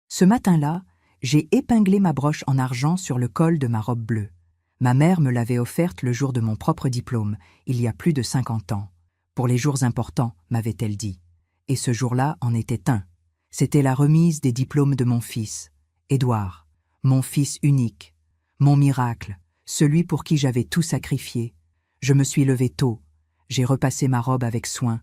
Ce matin-là, j'ai épinglé ma broche en argent sur le col de ma robe bleue. Ma mère me l'avait offerte le jour de mon propre diplôme, il y a plus de 50 ans. Pour les jours importants, m'avait-elle dit. Et ce jour-là en était un. C'était la remise des diplômes de mon fils, Édouard, mon fils unique, mon miracle, celui pour qui j'avais tout sacrifié. Je me suis levée tôt, j'ai repassé ma robe avec soin,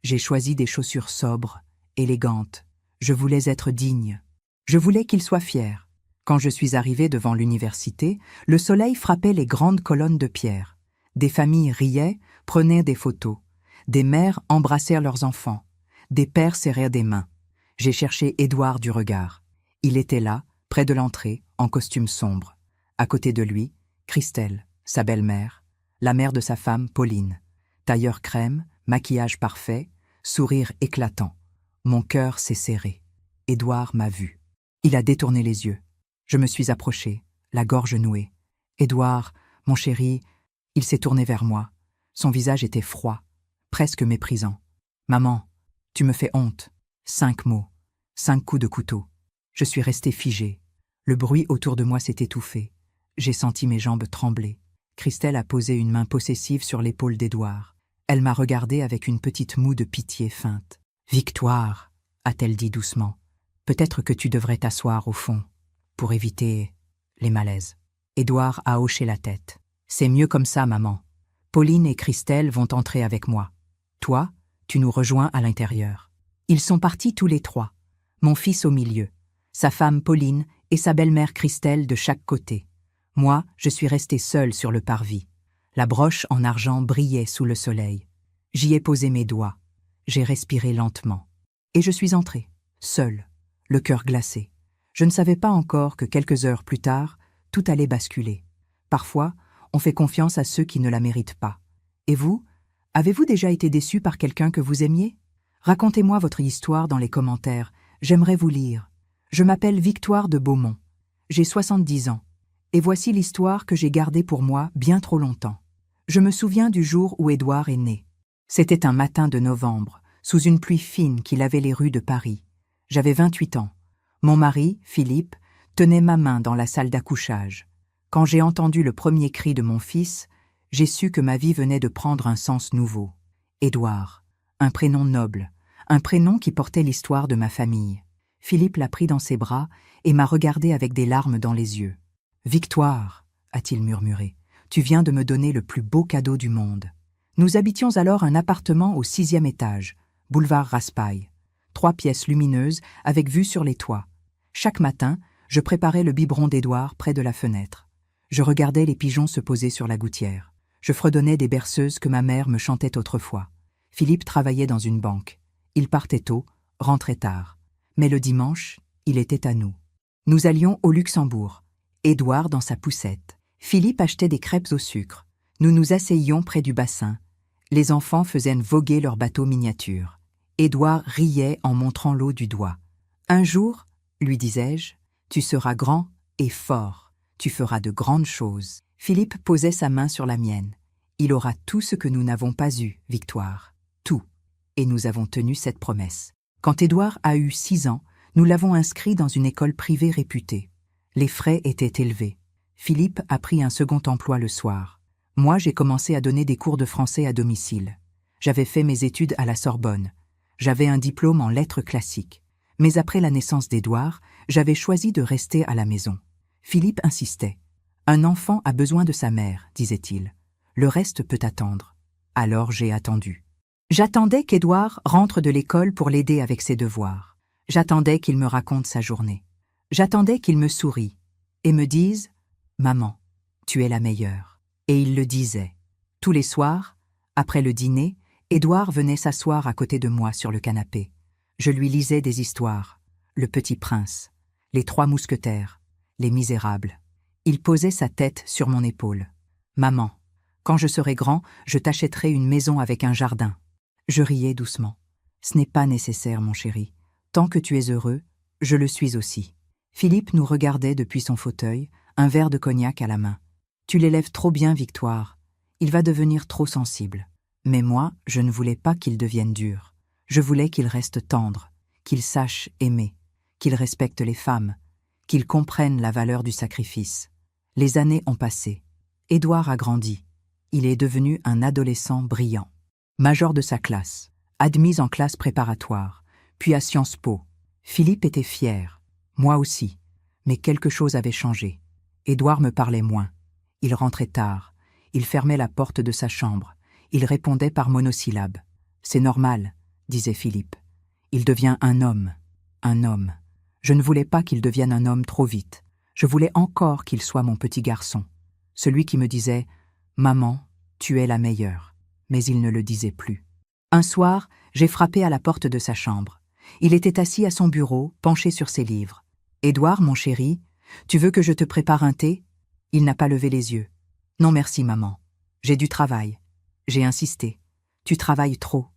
j'ai choisi des chaussures sobres, élégantes. Je voulais être digne. Je voulais qu'il soit fier. Quand je suis arrivée devant l'université, le soleil frappait les grandes colonnes de pierre. Des familles riaient, prenaient des photos. Des mères embrassèrent leurs enfants. Des pères serrèrent des mains. J'ai cherché Édouard du regard. Il était là, près de l'entrée, en costume sombre. À côté de lui, Christelle, sa belle-mère, la mère de sa femme, Pauline. Tailleur crème, maquillage parfait, sourire éclatant. Mon cœur s'est serré. Édouard m'a vu. Il a détourné les yeux. Je me suis approchée, la gorge nouée. Édouard, mon chéri, il s'est tourné vers moi. Son visage était froid, presque méprisant. Maman, tu me fais honte. 5 mots, 5 coups de couteau. Je suis restée figée. Le bruit autour de moi s'est étouffé. J'ai senti mes jambes trembler. Christelle a posé une main possessive sur l'épaule d'Édouard. Elle m'a regardée avec une petite moue de pitié feinte. « Victoire !» a-t-elle dit doucement. « Peut-être que tu devrais t'asseoir au fond, pour éviter les malaises. » Édouard a hoché la tête. « C'est mieux comme ça, maman. Pauline et Christelle vont entrer avec moi. Toi, tu nous rejoins à l'intérieur. » Ils sont partis tous les trois. Mon fils au milieu, sa femme Pauline et sa belle-mère Christelle de chaque côté. Moi, je suis restée seule sur le parvis. La broche en argent brillait sous le soleil. J'y ai posé mes doigts. J'ai respiré lentement. Et je suis entrée, seule, le cœur glacé. Je ne savais pas encore que quelques heures plus tard, tout allait basculer. Parfois, on fait confiance à ceux qui ne la méritent pas. Et vous, avez-vous déjà été déçu par quelqu'un que vous aimiez ? Racontez-moi votre histoire dans les commentaires. J'aimerais vous lire. Je m'appelle Victoire de Beaumont. J'ai 70 ans. Et voici l'histoire que j'ai gardée pour moi bien trop longtemps. Je me souviens du jour où Édouard est né. C'était un matin de novembre, sous une pluie fine qui lavait les rues de Paris. J'avais 28 ans. Mon mari, Philippe, tenait ma main dans la salle d'accouchage. Quand j'ai entendu le premier cri de mon fils, j'ai su que ma vie venait de prendre un sens nouveau. Édouard, un prénom noble, un prénom qui portait l'histoire de ma famille. Philippe l'a pris dans ses bras et m'a regardé avec des larmes dans les yeux. « Victoire !» a-t-il murmuré. « Tu viens de me donner le plus beau cadeau du monde. » Nous habitions alors un appartement au 6e étage, boulevard Raspail. 3 pièces lumineuses avec vue sur les toits. Chaque matin, je préparais le biberon d'Édouard près de la fenêtre. Je regardais les pigeons se poser sur la gouttière. Je fredonnais des berceuses que ma mère me chantait autrefois. Philippe travaillait dans une banque. Il partait tôt, rentrait tard. Mais le dimanche, il était à nous. Nous allions au Luxembourg. Édouard dans sa poussette. Philippe achetait des crêpes au sucre. Nous nous asseyions près du bassin. Les enfants faisaient voguer leur bateau miniature. Édouard riait en montrant l'eau du doigt. « Un jour, lui disais-je, tu seras grand et fort. Tu feras de grandes choses. » Philippe posait sa main sur la mienne. « Il aura tout ce que nous n'avons pas eu, Victoire. Tout. » Et nous avons tenu cette promesse. Quand Édouard a eu 6 ans, nous l'avons inscrit dans une école privée réputée. Les frais étaient élevés. Philippe a pris un second emploi le soir. Moi, j'ai commencé à donner des cours de français à domicile. J'avais fait mes études à la Sorbonne. J'avais un diplôme en lettres classiques. Mais après la naissance d'Édouard, j'avais choisi de rester à la maison. Philippe insistait. « Un enfant a besoin de sa mère, disait-il. Le reste peut attendre. » Alors j'ai attendu. J'attendais qu'Édouard rentre de l'école pour l'aider avec ses devoirs. J'attendais qu'il me raconte sa journée. J'attendais qu'il me sourie et me dise « Maman, tu es la meilleure. » Et il le disait. Tous les soirs, après le dîner, Édouard venait s'asseoir à côté de moi sur le canapé. Je lui lisais des histoires. Le Petit Prince, les 3 mousquetaires, les Misérables. Il posait sa tête sur mon épaule. « Maman, quand je serai grand, je t'achèterai une maison avec un jardin. » Je riais doucement. « Ce n'est pas nécessaire, mon chéri. Tant que tu es heureux, je le suis aussi. » Philippe nous regardait depuis son fauteuil, un verre de cognac à la main. « Tu l'élèves trop bien, Victoire. Il va devenir trop sensible. » Mais moi, je ne voulais pas qu'il devienne dur. Je voulais qu'il reste tendre, qu'il sache aimer, qu'il respecte les femmes, qu'il comprenne la valeur du sacrifice. Les années ont passé. Édouard a grandi. Il est devenu un adolescent brillant. Major de sa classe, admis en classe préparatoire, puis à Sciences Po. Philippe était fier. Moi aussi. Mais quelque chose avait changé. Édouard me parlait moins. Il rentrait tard. Il fermait la porte de sa chambre. Il répondait par monosyllabes. « C'est normal », disait Philippe. « Il devient un homme. Un homme. Je ne voulais pas qu'il devienne un homme trop vite. Je voulais encore qu'il soit mon petit garçon. Celui qui me disait « Maman, tu es la meilleure ». Mais il ne le disait plus. Un soir, j'ai frappé à la porte de sa chambre. Il était assis à son bureau, penché sur ses livres. « Édouard, mon chéri, tu veux que je te prépare un thé ?» Il n'a pas levé les yeux. « Non merci, maman. J'ai du travail. » J'ai insisté. « Tu travailles trop.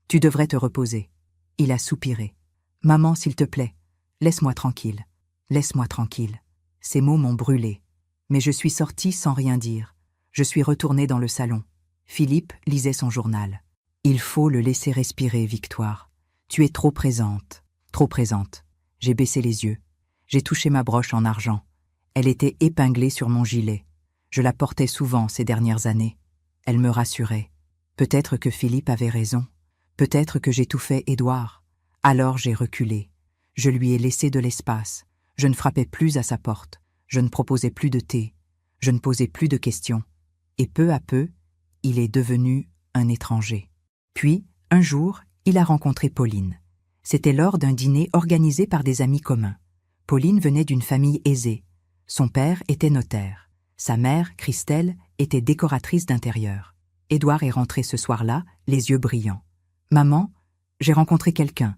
Tu devrais te reposer. » Il a soupiré. « Maman, s'il te plaît, laisse-moi tranquille. Laisse-moi tranquille. » Ces mots m'ont brûlé. Mais je suis sortie sans rien dire. Je suis retournée dans le salon. Philippe lisait son journal. « Il faut le laisser respirer, Victoire. Tu es trop présente. Trop présente. » J'ai baissé les yeux. J'ai touché ma broche en argent. Elle était épinglée sur mon gilet. Je la portais souvent ces dernières années. Elle me rassurait. Peut-être que Philippe avait raison. Peut-être que j'étouffais Édouard. Alors j'ai reculé. Je lui ai laissé de l'espace. Je ne frappais plus à sa porte. Je ne proposais plus de thé. Je ne posais plus de questions. Et peu à peu, il est devenu un étranger. Puis, un jour, il a rencontré Pauline. C'était lors d'un dîner organisé par des amis communs. Pauline venait d'une famille aisée. Son père était notaire. Sa mère, Christelle, était décoratrice d'intérieur. Édouard est rentré ce soir-là, les yeux brillants. « Maman, j'ai rencontré quelqu'un. »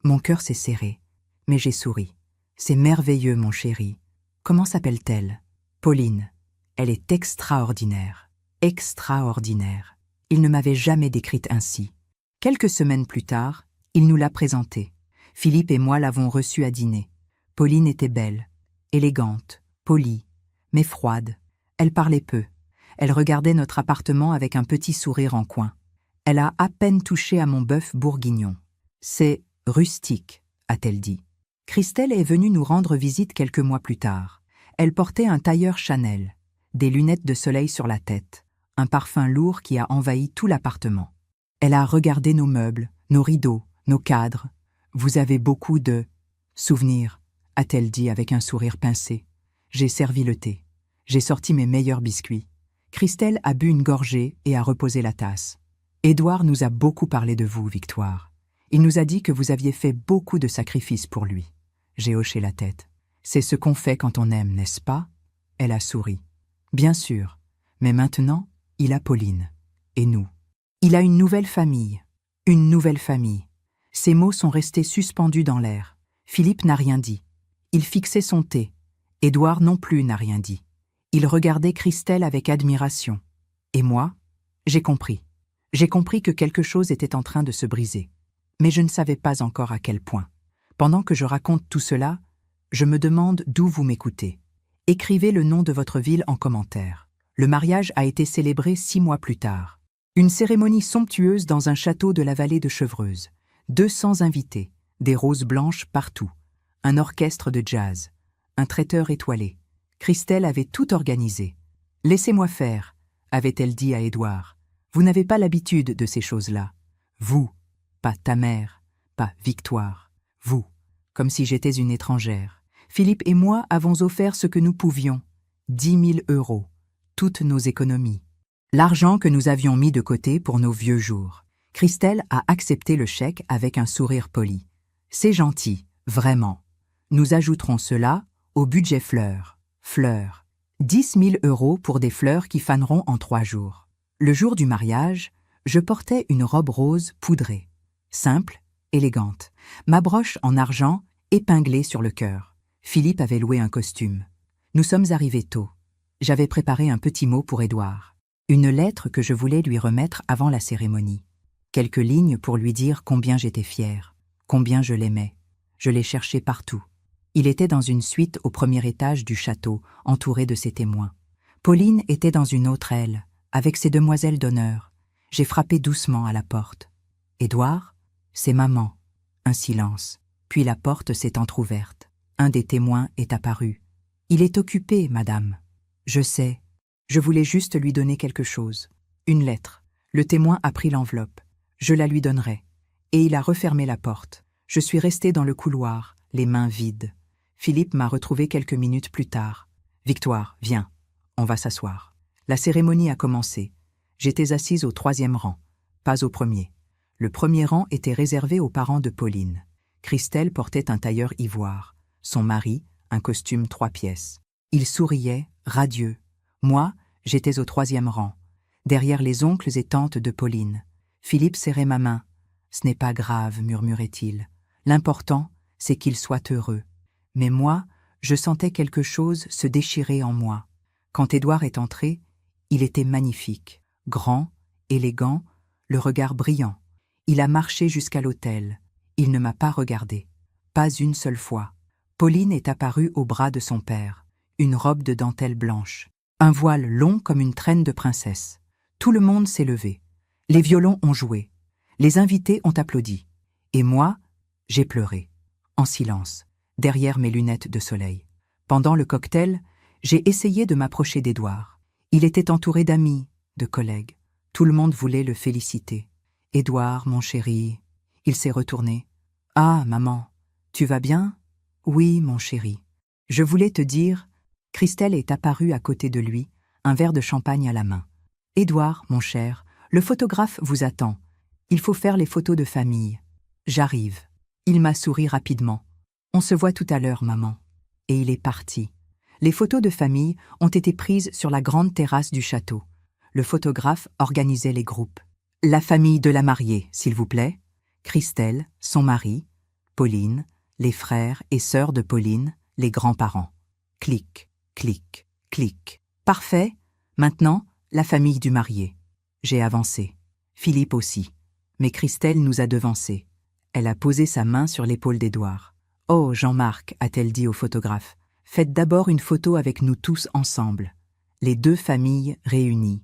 Mon cœur s'est serré. Mais j'ai souri. « C'est merveilleux, mon chéri. Comment s'appelle-t-elle ?»« Pauline. Elle est extraordinaire. Extraordinaire. » Il ne m'avait jamais décrite ainsi. Quelques semaines plus tard, il nous l'a présentée. Philippe et moi l'avons reçue à dîner. Pauline était belle, élégante, polie, mais froide. Elle parlait peu. Elle regardait notre appartement avec un petit sourire en coin. Elle a à peine touché à mon bœuf bourguignon. « C'est rustique », a-t-elle dit. Christelle est venue nous rendre visite quelques mois plus tard. Elle portait un tailleur Chanel, des lunettes de soleil sur la tête, un parfum lourd qui a envahi tout l'appartement. Elle a regardé nos meubles, nos rideaux, nos cadres. « Vous avez beaucoup de souvenirs », a-t-elle dit avec un sourire pincé. J'ai servi le thé. J'ai sorti mes meilleurs biscuits. Christelle a bu une gorgée et a reposé la tasse. « Édouard nous a beaucoup parlé de vous, Victoire. Il nous a dit que vous aviez fait beaucoup de sacrifices pour lui. » J'ai hoché la tête. « C'est ce qu'on fait quand on aime, n'est-ce pas ?» Elle a souri. « Bien sûr. Mais maintenant, il a Pauline. Et nous. Il a une nouvelle famille. Une nouvelle famille. » Ces mots sont restés suspendus dans l'air. Philippe n'a rien dit. Il fixait son thé. Édouard non plus n'a rien dit. Il regardait Christelle avec admiration. Et moi, j'ai compris. J'ai compris que quelque chose était en train de se briser. Mais je ne savais pas encore à quel point. Pendant que je raconte tout cela, je me demande d'où vous m'écoutez. Écrivez le nom de votre ville en commentaire. Le mariage a été célébré 6 mois plus tard. Une cérémonie somptueuse dans un château de la vallée de Chevreuse. 200 invités, des roses blanches partout. Un orchestre de jazz. Un traiteur étoilé. Christelle avait tout organisé. « Laissez-moi faire », avait-elle dit à Édouard. « Vous n'avez pas l'habitude de ces choses-là. Vous, pas ta mère, pas Victoire. Vous, comme si j'étais une étrangère. Philippe et moi avons offert ce que nous pouvions. 10 000 €, toutes nos économies. L'argent que nous avions mis de côté pour nos vieux jours. Christelle a accepté le chèque avec un sourire poli. C'est gentil, vraiment. Nous ajouterons cela au budget fleurs. Fleurs. 10 000 € pour des fleurs qui faneront en 3 jours. Le jour du mariage, je portais une robe rose poudrée. Simple, élégante. Ma broche en argent épinglée sur le cœur. Philippe avait loué un costume. Nous sommes arrivés tôt. J'avais préparé un petit mot pour Édouard. Une lettre que je voulais lui remettre avant la cérémonie. Quelques lignes pour lui dire combien j'étais fière, combien je l'aimais. Je l'ai cherché partout. Il était dans une suite au premier étage du château, entouré de ses témoins. Pauline était dans une autre aile, avec ses demoiselles d'honneur. J'ai frappé doucement à la porte. « Édouard ?» « C'est maman. » Un silence. Puis la porte s'est entr'ouverte. Un des témoins est apparu. « Il est occupé, madame. »« Je sais. Je voulais juste lui donner quelque chose. Une lettre. » Le témoin a pris l'enveloppe. « Je la lui donnerai. » Et il a refermé la porte. Je suis restée dans le couloir, les mains vides. Philippe m'a retrouvée quelques minutes plus tard. « Victoire, viens. On va s'asseoir. » La cérémonie a commencé. J'étais assise au 3e rang, pas au premier. Le premier rang était réservé aux parents de Pauline. Christelle portait un tailleur ivoire. Son mari, un costume 3 pièces. Il souriait, radieux. Moi, j'étais au 3e rang, derrière les oncles et tantes de Pauline. Philippe serrait ma main. « Ce n'est pas grave, murmurait-il. L'important, c'est qu'il soit heureux. » Mais moi, je sentais quelque chose se déchirer en moi. Quand Édouard est entré, il était magnifique, grand, élégant, le regard brillant. Il a marché jusqu'à l'autel. Il ne m'a pas regardé. Pas une seule fois. Pauline est apparue au bras de son père. Une robe de dentelle blanche. Un voile long comme une traîne de princesse. Tout le monde s'est levé. Les violons ont joué. Les invités ont applaudi. Et moi, j'ai pleuré. En silence, derrière mes lunettes de soleil. Pendant le cocktail, j'ai essayé de m'approcher d'Édouard. Il était entouré d'amis, de collègues. Tout le monde voulait le féliciter. « Édouard, mon chéri. » Il s'est retourné. « Ah, maman, tu vas bien ?»« Oui, mon chéri. » Je voulais te dire... Christelle est apparue à côté de lui, un verre de champagne à la main. « Édouard, mon cher, le photographe vous attend. Il faut faire les photos de famille. »« J'arrive. » Il m'a souri rapidement. « On se voit tout à l'heure, maman. » Et il est parti. Les photos de famille ont été prises sur la grande terrasse du château. Le photographe organisait les groupes. « La famille de la mariée, s'il vous plaît. » Christelle, son mari, Pauline, les frères et sœurs de Pauline, les grands-parents. Clic, clic, clic. Parfait. Maintenant, la famille du marié. J'ai avancé. Philippe aussi. Mais Christelle nous a devancés. Elle a posé sa main sur l'épaule d'Édouard. « Oh, Jean-Marc, a-t-elle dit au photographe, faites d'abord une photo avec nous tous ensemble. » Les 2 familles réunies.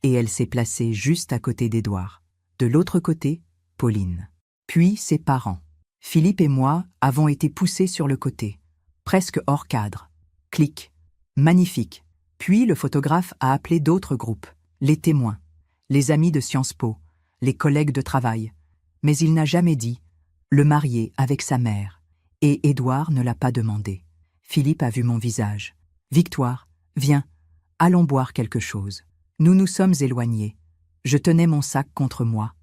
Et elle s'est placée juste à côté d'Édouard. De l'autre côté, Pauline. Puis ses parents. Philippe et moi avons été poussés sur le côté, presque hors cadre. Clic. Magnifique. Puis le photographe a appelé d'autres groupes, les témoins, les amis de Sciences Po, les collègues de travail. Mais il n'a jamais dit « le marié avec sa mère ». Et Édouard ne l'a pas demandé. Philippe a vu mon visage. « Victoire, viens, allons boire quelque chose. » Nous nous sommes éloignés. Je tenais mon sac contre moi.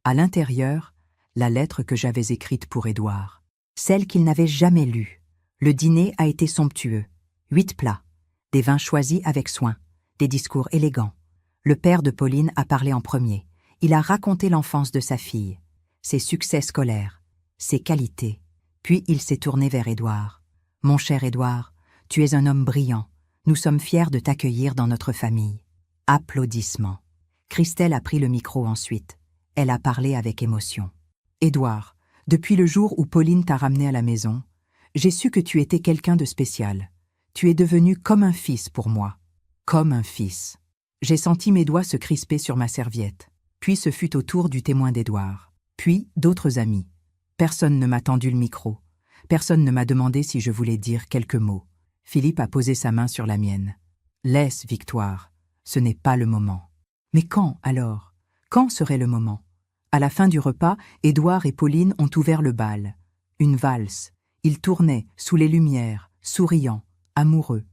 À l'intérieur, la lettre que j'avais écrite pour Édouard. Celle qu'il n'avait jamais lue. Le dîner a été somptueux. 8 plats. Des vins choisis avec soin. Des discours élégants. Le père de Pauline a parlé en premier. Il a raconté l'enfance de sa fille, ses succès scolaires, ses qualités. Puis il s'est tourné vers Édouard. « Mon cher Édouard, tu es un homme brillant. Nous sommes fiers de t'accueillir dans notre famille. » Applaudissements. Christelle a pris le micro ensuite. Elle a parlé avec émotion. « Édouard, depuis le jour où Pauline t'a ramené à la maison, j'ai su que tu étais quelqu'un de spécial. Tu es devenu comme un fils pour moi. Comme un fils. » J'ai senti mes doigts se crisper sur ma serviette. Puis ce fut au tour du témoin d'Édouard. Puis d'autres amis. Personne ne m'a tendu le micro. Personne ne m'a demandé si je voulais dire quelques mots. Philippe a posé sa main sur la mienne. « Laisse, Victoire. Ce n'est pas le moment. » Mais quand, alors? Quand serait le moment? À la fin du repas, Édouard et Pauline ont ouvert le bal. Une valse. Ils tournaient, sous les lumières, souriants, amoureux.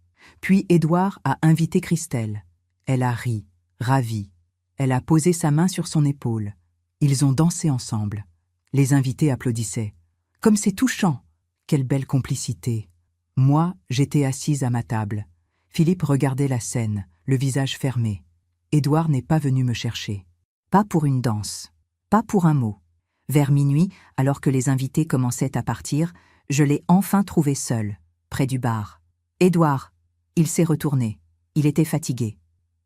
Puis Édouard a invité Christelle. Elle a ri, ravie. Elle a posé sa main sur son épaule. Ils ont dansé ensemble. Les invités applaudissaient. « Comme c'est touchant! Quelle belle complicité !» Moi, j'étais assise à ma table. Philippe regardait la scène, le visage fermé. Édouard n'est pas venu me chercher. Pas pour une danse, pas pour un mot. Vers minuit, alors que les invités commençaient à partir, je l'ai enfin trouvé seul, près du bar. « Édouard !» Il s'est retourné. Il était fatigué.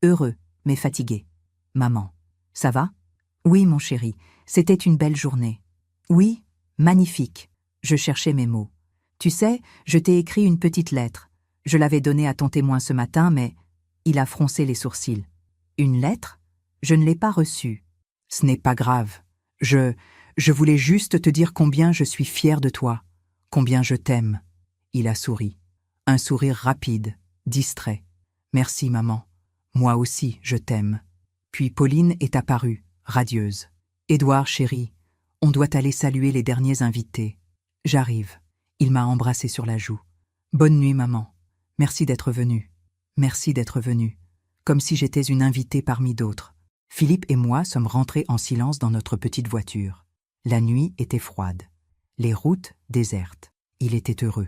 Heureux, mais fatigué. « Maman, ça va ?»« Oui, mon chéri, c'était une belle journée. »« Oui, magnifique. » Je cherchais mes mots. « Tu sais, je t'ai écrit une petite lettre. Je l'avais donnée à ton témoin ce matin, mais... » Il a froncé les sourcils. « Une lettre ? Je ne l'ai pas reçue. »« Ce n'est pas grave. Je voulais juste te dire combien je suis fière de toi. Combien je t'aime. Il a souri. Un sourire rapide, distrait. Merci, maman. Moi aussi, je t'aime. Puis Pauline est apparue, radieuse. Édouard, chéri, on doit aller saluer les derniers invités. J'arrive. Il m'a embrassé sur la joue. Bonne nuit, maman. Merci d'être venue. Merci d'être venue. Comme si j'étais une invitée parmi d'autres. Philippe et moi sommes rentrés en silence dans notre petite voiture. La nuit était froide. Les routes désertes. Il était heureux,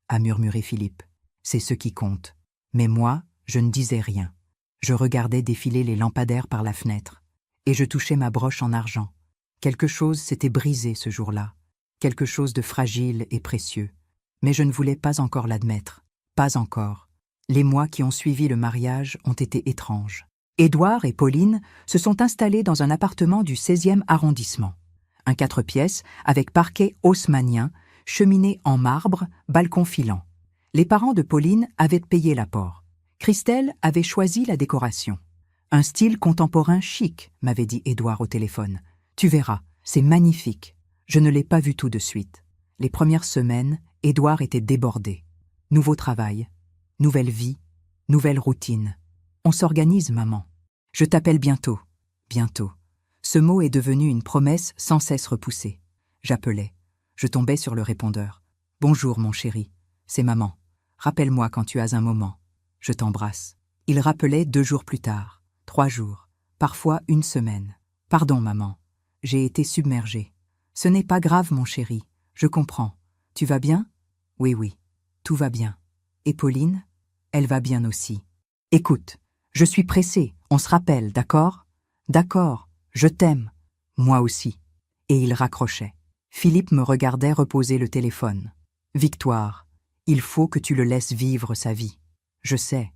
a murmuré Philippe. C'est ce qui compte. Mais moi, je ne disais rien. Je regardais défiler les lampadaires par la fenêtre. Et je touchais ma broche en argent. Quelque chose s'était brisé ce jour-là. Quelque chose de fragile et précieux. Mais je ne voulais pas encore l'admettre. Pas encore. Les mois qui ont suivi le mariage ont été étranges. Édouard et Pauline se sont installés dans un appartement du 16e arrondissement. Un 4 pièces avec parquet haussmannien, cheminée en marbre, balcon filant. Les parents de Pauline avaient payé l'apport. Christelle avait choisi la décoration. Un style contemporain chic, m'avait dit Édouard au téléphone. Tu verras, c'est magnifique. Je ne l'ai pas vu tout de suite. Les premières semaines, Édouard était débordé. Nouveau travail, nouvelle vie, nouvelle routine. On s'organise, maman. Je t'appelle bientôt. Bientôt. Ce mot est devenu une promesse sans cesse repoussée. J'appelais. Je tombais sur le répondeur. Bonjour, mon chéri. C'est maman. Rappelle-moi quand tu as un moment. Je t'embrasse. Il rappelait 2 jours plus tard, 3 jours, parfois 1 semaine. Pardon, maman. J'ai été submergée. Ce n'est pas grave, mon chéri. Je comprends. Tu vas bien? Oui, oui. Tout va bien. Et Pauline? Elle va bien aussi. Écoute, je suis pressée. On se rappelle, d'accord? D'accord. Je t'aime. Moi aussi. Et il raccrochait. Philippe me regardait reposer le téléphone. Victoire, il faut que tu le laisses vivre sa vie. Je sais.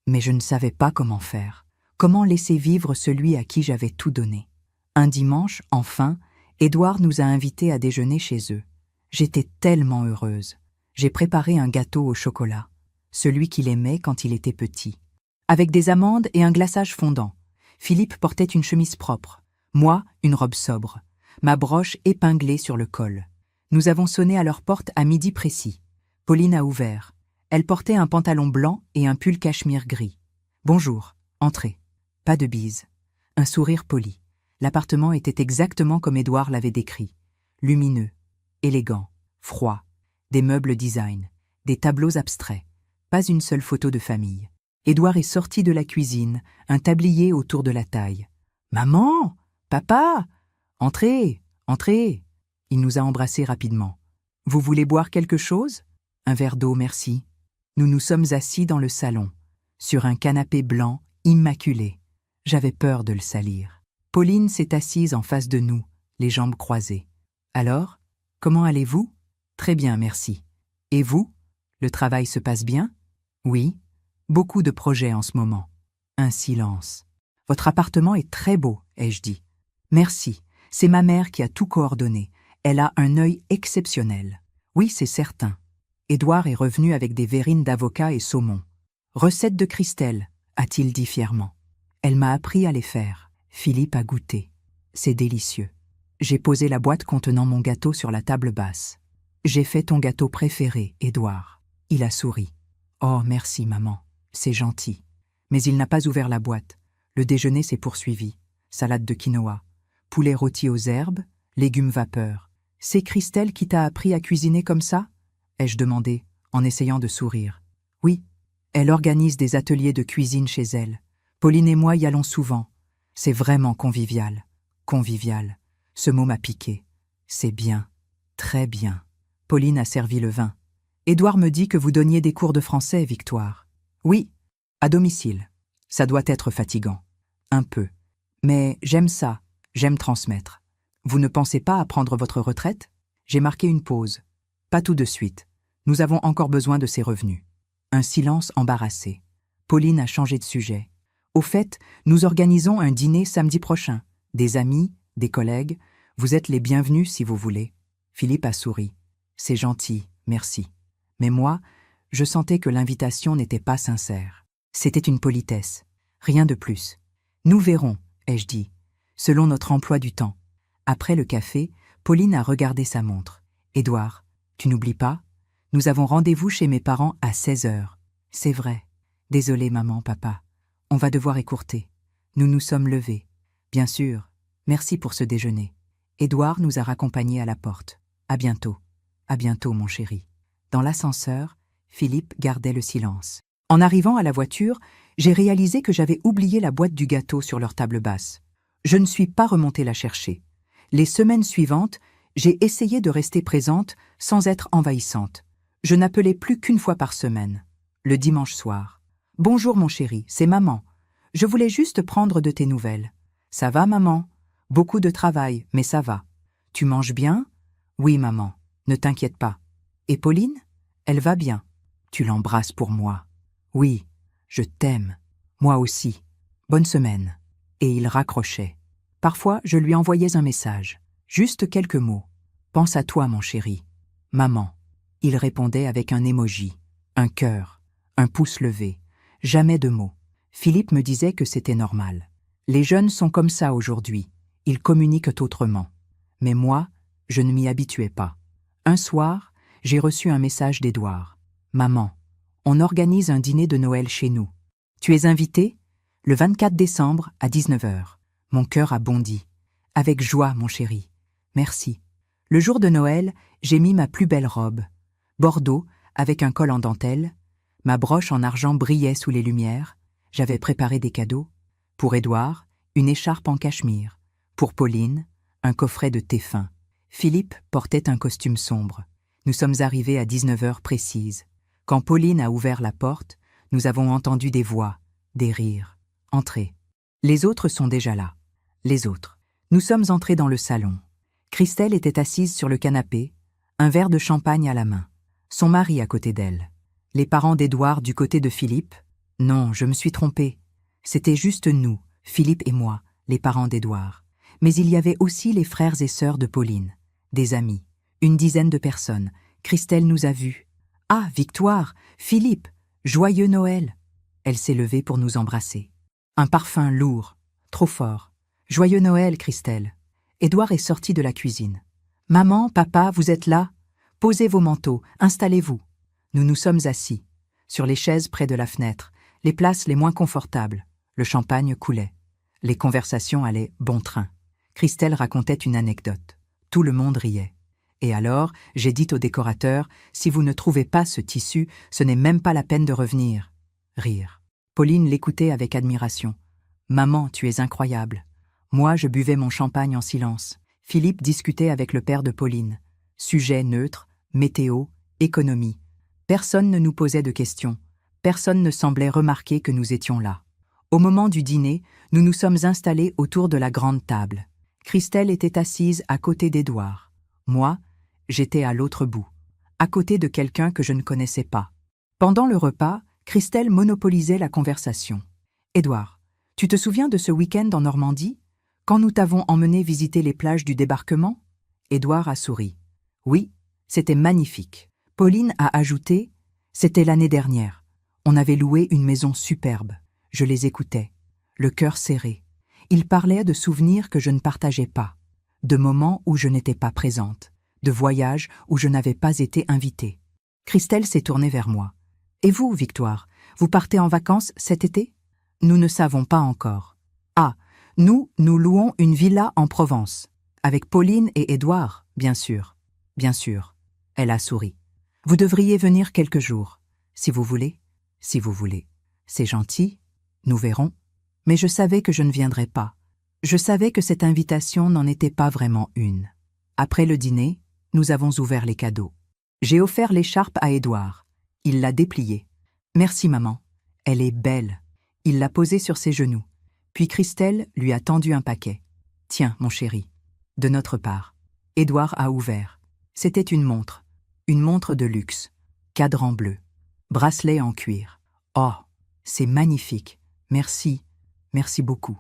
Mais je ne savais pas comment faire. Comment laisser vivre celui à qui j'avais tout donné. Un dimanche, enfin, Édouard nous a invités à déjeuner chez eux. J'étais tellement heureuse. J'ai préparé un gâteau au chocolat, celui qu'il aimait quand il était petit, avec des amandes et un glaçage fondant. Philippe portait une chemise propre, moi une robe sobre, ma broche épinglée sur le col. Nous avons sonné à leur porte à midi précis. Pauline a ouvert. Elle portait un pantalon blanc et un pull cachemire gris. « Bonjour, entrez. » Pas de bise. Un sourire poli. L'appartement était exactement comme Édouard l'avait décrit. Lumineux, élégant, froid, des meubles design, des tableaux abstraits, pas une seule photo de famille. Édouard est sorti de la cuisine, un tablier autour de la taille. « Maman! Papa! Entrez! Entrez !» Il nous a embrassés rapidement. « Vous voulez boire quelque chose? Un verre d'eau, merci. » Nous nous sommes assis dans le salon, sur un canapé blanc, immaculé. J'avais peur de le salir. Pauline s'est assise en face de nous, les jambes croisées. « Alors, comment allez-vous? »« Très bien, merci. »« Et vous? Le travail se passe bien? »« Oui. Beaucoup de projets en ce moment. » Un silence. « Votre appartement est très beau, ai-je dit. »« Merci. C'est ma mère qui a tout coordonné. Elle a un œil exceptionnel. »« Oui, c'est certain. » Édouard est revenu avec des verrines d'avocat et saumon. « Recette de Christelle, a-t-il dit fièrement. Elle m'a appris à les faire. Philippe a goûté. C'est délicieux. J'ai posé la boîte contenant mon gâteau sur la table basse. J'ai fait ton gâteau préféré, Édouard. Il a souri. Oh, merci, maman. C'est gentil. Mais il n'a pas ouvert la boîte. Le déjeuner s'est poursuivi. Salade de quinoa, poulet rôti aux herbes, légumes vapeur. C'est Christelle qui t'a appris à cuisiner comme ça? Ai-je demandé, en essayant de sourire. Oui, elle organise des ateliers de cuisine chez elle. Pauline et moi y allons souvent. C'est vraiment convivial. Convivial. Ce mot m'a piqué. C'est bien. Très bien. Pauline a servi le vin. Édouard me dit que vous donniez des cours de français, Victoire. Oui, à domicile. Ça doit être fatigant. Un peu. Mais j'aime ça. J'aime transmettre. Vous ne pensez pas à prendre votre retraite? J'ai marqué une pause. Pas tout de suite. Nous avons encore besoin de ces revenus. Un silence embarrassé. Pauline a changé de sujet. Au fait, nous organisons un dîner samedi prochain. Des amis, des collègues. Vous êtes les bienvenus si vous voulez. Philippe a souri. C'est gentil, merci. Mais moi, je sentais que l'invitation n'était pas sincère. C'était une politesse. Rien de plus. Nous verrons, ai-je dit, selon notre emploi du temps. Après le café, Pauline a regardé sa montre. Édouard, Tu n'oublies pas? Nous avons rendez-vous chez mes parents à 16 heures. C'est vrai. Désolée maman, papa. On va devoir écourter. Nous nous sommes levés. Bien sûr. Merci pour ce déjeuner. Édouard nous a raccompagnés à la porte. À bientôt. À bientôt, mon chéri. Dans l'ascenseur, Philippe gardait le silence. En arrivant à la voiture, j'ai réalisé que j'avais oublié la boîte du gâteau sur leur table basse. Je ne suis pas remontée la chercher. Les semaines suivantes, j'ai essayé de rester présente sans être envahissante. Je n'appelais plus qu'une fois par semaine, le dimanche soir. « Bonjour mon chéri, c'est maman. Je voulais juste prendre de tes nouvelles. »« Ça va maman? Beaucoup de travail, mais ça va. Tu manges bien? »« Oui maman, ne t'inquiète pas. »« Et Pauline? Elle va bien. Tu l'embrasses pour moi. »« Oui, je t'aime. Moi aussi. Bonne semaine. » Et il raccrochait. Parfois, je lui envoyais un message. Juste quelques mots. « Pense à toi, mon chéri. »« Maman. » Il répondait avec un emoji, un cœur, un pouce levé. Jamais de mots. Philippe me disait que c'était normal. Les jeunes sont comme ça aujourd'hui. Ils communiquent autrement. Mais moi, je ne m'y habituais pas. Un soir, j'ai reçu un message d'Édouard. « Maman, on organise un dîner de Noël chez nous. Tu es invitée? Le 24 décembre à 19 heures. » Mon cœur a bondi. « Avec joie, mon chéri. Merci. » Le jour de Noël, j'ai mis ma plus belle robe. Bordeaux, avec un col en dentelle. Ma broche en argent brillait sous les lumières. J'avais préparé des cadeaux. Pour Édouard, une écharpe en cachemire. Pour Pauline, un coffret de thé fin. Philippe portait un costume sombre. Nous sommes arrivés à 19 heures précises. Quand Pauline a ouvert la porte, nous avons entendu des voix, des rires. « Entrez. » Les autres sont déjà là. Les autres. Nous sommes entrés dans le salon. Christelle était assise sur le canapé, un verre de champagne à la main. Son mari à côté d'elle. Les parents d'Édouard du côté de Philippe. Non, je me suis trompée. C'était juste nous, Philippe et moi, les parents d'Édouard. Mais il y avait aussi les frères et sœurs de Pauline. Des amis. Une dizaine de personnes. Christelle nous a vus. « Ah, Victoire, Philippe, joyeux Noël !» Elle s'est levée pour nous embrasser. Un parfum lourd, trop fort. « Joyeux Noël, Christelle !» Édouard est sorti de la cuisine. « Maman, papa, vous êtes là? Posez vos manteaux, installez-vous. » Nous nous sommes assis, sur les chaises près de la fenêtre, les places les moins confortables. Le champagne coulait. Les conversations allaient bon train. Christelle racontait une anecdote. Tout le monde riait. Et alors, j'ai dit au décorateur, « Si vous ne trouvez pas ce tissu, ce n'est même pas la peine de revenir. » Rire. Pauline l'écoutait avec admiration. « Maman, tu es incroyable. » Moi, je buvais mon champagne en silence. Philippe discutait avec le père de Pauline. Sujet neutre, météo, économie. Personne ne nous posait de questions. Personne ne semblait remarquer que nous étions là. Au moment du dîner, nous nous sommes installés autour de la grande table. Christelle était assise à côté d'Édouard. Moi, j'étais à l'autre bout, à côté de quelqu'un que je ne connaissais pas. Pendant le repas, Christelle monopolisait la conversation. « Édouard, tu te souviens de ce week-end en Normandie, quand nous t'avons emmené visiter les plages du débarquement ?» Édouard a souri. « Oui, c'était magnifique. » Pauline a ajouté « C'était l'année dernière. On avait loué une maison superbe. Je les écoutais, le cœur serré. Ils parlaient de souvenirs que je ne partageais pas, de moments où je n'étais pas présente, de voyages où je n'avais pas été invitée. » Christelle s'est tournée vers moi. « Et vous, Victoire, vous partez en vacances cet été ?» Nous ne savons pas encore. « Ah, nous louons une villa en Provence. Avec Pauline et Édouard, bien sûr. » « Bien sûr. » Elle a souri. « Vous devriez venir quelques jours, si vous voulez. Si vous voulez. C'est gentil, nous verrons. » Mais je savais que je ne viendrais pas. Je savais que cette invitation n'en était pas vraiment une. Après le dîner, nous avons ouvert les cadeaux. J'ai offert l'écharpe à Édouard. Il l'a dépliée. « Merci maman. Elle est belle. » Il l'a posée sur ses genoux. Puis Christelle lui a tendu un paquet. « Tiens, mon chéri. » De notre part. Édouard a ouvert. C'était une montre de luxe, cadran bleu, bracelet en cuir. « Oh, c'est magnifique. Merci, merci beaucoup. »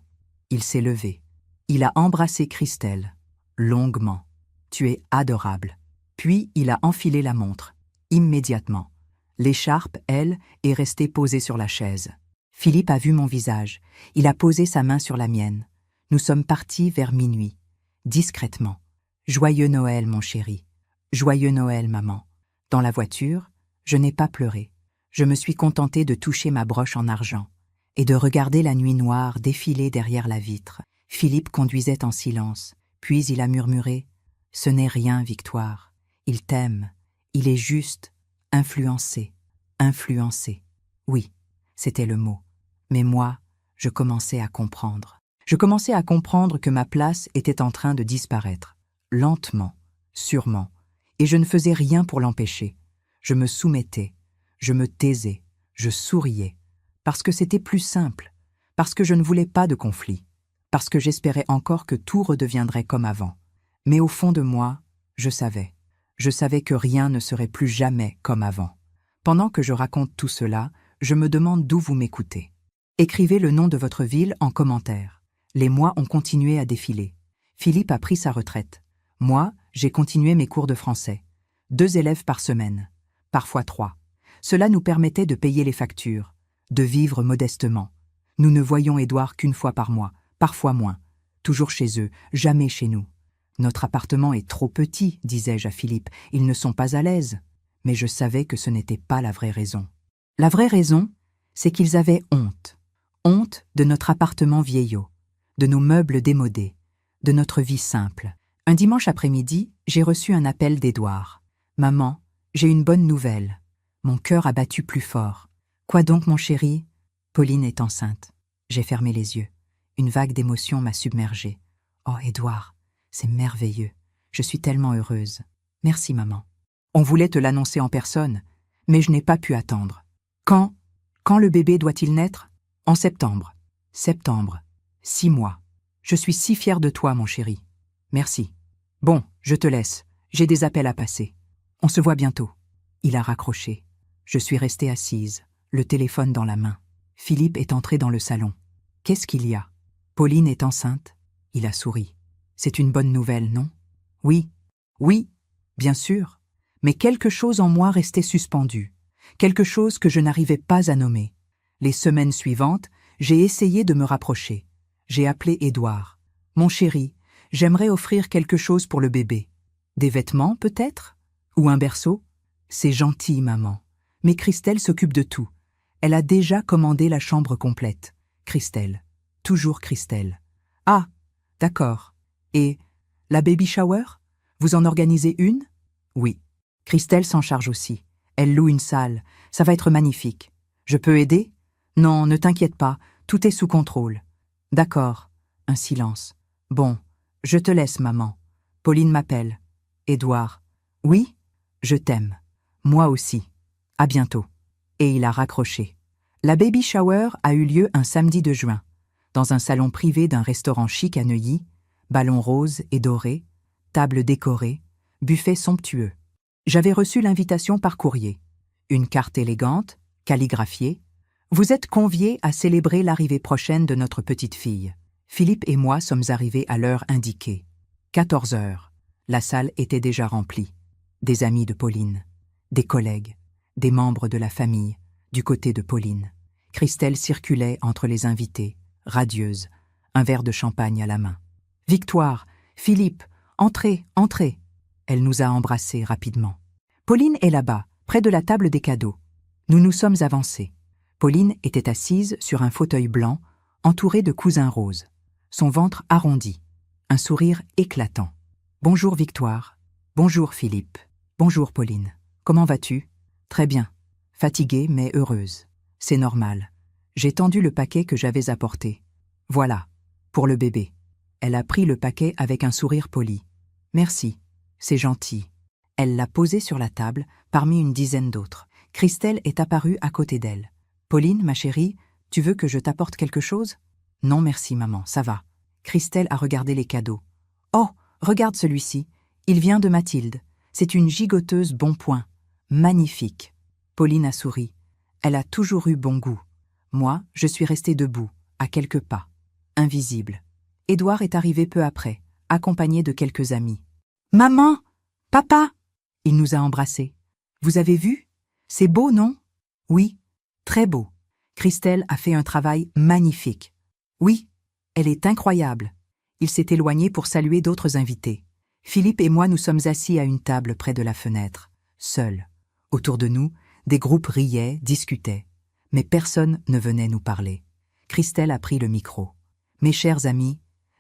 Il s'est levé. Il a embrassé Christelle, longuement. « Tu es adorable. » Puis il a enfilé la montre, immédiatement. L'écharpe, elle, est restée posée sur la chaise. Philippe a vu mon visage. Il a posé sa main sur la mienne. Nous sommes partis vers minuit, discrètement. « Joyeux Noël, mon chéri. Joyeux Noël, maman. Dans la voiture, je n'ai pas pleuré. Je me suis contentée de toucher ma broche en argent et de regarder la nuit noire défiler derrière la vitre. Philippe conduisait en silence, puis il a murmuré « Ce n'est rien, Victoire. Il t'aime. Il est juste influencé. Influencé. » Oui, c'était le mot. Mais moi, je commençais à comprendre. Je commençais à comprendre que ma place était en train de disparaître. Lentement, sûrement. Et je ne faisais rien pour l'empêcher. Je me soumettais, je me taisais, je souriais. Parce que c'était plus simple. Parce que je ne voulais pas de conflit. Parce que j'espérais encore que tout redeviendrait comme avant. Mais au fond de moi, je savais. Je savais que rien ne serait plus jamais comme avant. Pendant que je raconte tout cela, je me demande d'où vous m'écoutez. Écrivez le nom de votre ville en commentaire. Les mois ont continué à défiler. Philippe a pris sa retraite. Moi, j'ai continué mes cours de français. 2 élèves par semaine, parfois 3. Cela nous permettait de payer les factures, de vivre modestement. Nous ne voyions Édouard qu'une fois par mois, parfois moins. Toujours chez eux, jamais chez nous. Notre appartement est trop petit, disais-je à Philippe. Ils ne sont pas à l'aise. Mais je savais que ce n'était pas la vraie raison. La vraie raison, c'est qu'ils avaient honte. Honte de notre appartement vieillot, de nos meubles démodés, de notre vie simple. Un dimanche après-midi, j'ai reçu un appel d'Édouard. « Maman, j'ai une bonne nouvelle. » Mon cœur a battu plus fort. « Quoi donc, mon chéri ?»« Pauline est enceinte. » J'ai fermé les yeux. Une vague d'émotion m'a submergée. « Oh, Édouard, c'est merveilleux. Je suis tellement heureuse. Merci, maman. » On voulait te l'annoncer en personne, mais je n'ai pas pu attendre. Quand le bébé doit-il naître ? En septembre. Septembre. 6 mois. Je suis si fière de toi, mon chéri. Merci. Bon, je te laisse. J'ai des appels à passer. On se voit bientôt. Il a raccroché. Je suis restée assise, le téléphone dans la main. Philippe est entré dans le salon. Qu'est-ce qu'il y a ? Pauline est enceinte. Il a souri. C'est une bonne nouvelle, non ? Oui. Oui, bien sûr. Mais quelque chose en moi restait suspendu. Quelque chose que je n'arrivais pas à nommer. Les semaines suivantes, j'ai essayé de me rapprocher. J'ai appelé Édouard. Mon chéri, j'aimerais offrir quelque chose pour le bébé. Des vêtements, peut-être ? Ou un berceau ? C'est gentil, maman. Mais Christelle s'occupe de tout. Elle a déjà commandé la chambre complète. Christelle. Toujours Christelle. Ah, d'accord. Et la baby shower ? Vous en organisez une ? Oui. Christelle s'en charge aussi. Elle loue une salle. Ça va être magnifique. Je peux aider ? Non, ne t'inquiète pas. Tout est sous contrôle. D'accord. Un silence. Bon, je te laisse, maman. Pauline m'appelle. Édouard. Oui ? Je t'aime. Moi aussi. À bientôt. Et il a raccroché. La baby shower a eu lieu un samedi de juin, dans un salon privé d'un restaurant chic à Neuilly, ballons roses et dorés, table décorée, buffet somptueux. J'avais reçu l'invitation par courrier. Une carte élégante, calligraphiée. Vous êtes conviés à célébrer l'arrivée prochaine de notre petite fille. Philippe et moi sommes arrivés à l'heure indiquée. 14 heures. La salle était déjà remplie. Des amis de Pauline, des collègues, des membres de la famille, du côté de Pauline. Christelle circulait entre les invités, radieuse, un verre de champagne à la main. « Victoire, Philippe, entrez, entrez !» Elle nous a embrassés rapidement. Pauline est là-bas, près de la table des cadeaux. Nous nous sommes avancés. Pauline était assise sur un fauteuil blanc, entourée de coussins roses. Son ventre arrondi, un sourire éclatant. « Bonjour Victoire. Bonjour Philippe. Bonjour Pauline. Comment vas-tu ? Très bien. Fatiguée mais heureuse. C'est normal. J'ai tendu le paquet que j'avais apporté. Voilà, pour le bébé. » Elle a pris le paquet avec un sourire poli. « Merci, c'est gentil. » Elle l'a posé sur la table, parmi une dizaine d'autres. Christelle est apparue à côté d'elle. « Pauline, ma chérie, tu veux que je t'apporte quelque chose ? » « Non merci maman, ça va. » Christelle a regardé les cadeaux. « Oh, regarde celui-ci. Il vient de Mathilde. C'est une gigoteuse bon point. Magnifique. » Pauline a souri. Elle a toujours eu bon goût. Moi, je suis restée debout, à quelques pas, invisible. Édouard est arrivé peu après, accompagné de quelques amis. « Maman ! Papa !» Il nous a embrassés. « Vous avez vu ? C'est beau, non ? » « Oui, très beau. Christelle a fait un travail magnifique. »« Oui, elle est incroyable. » Il s'est éloigné pour saluer d'autres invités. Philippe et moi nous sommes assis à une table près de la fenêtre, seuls. Autour de nous, des groupes riaient, discutaient. Mais personne ne venait nous parler. Christelle a pris le micro. Mes chers amis,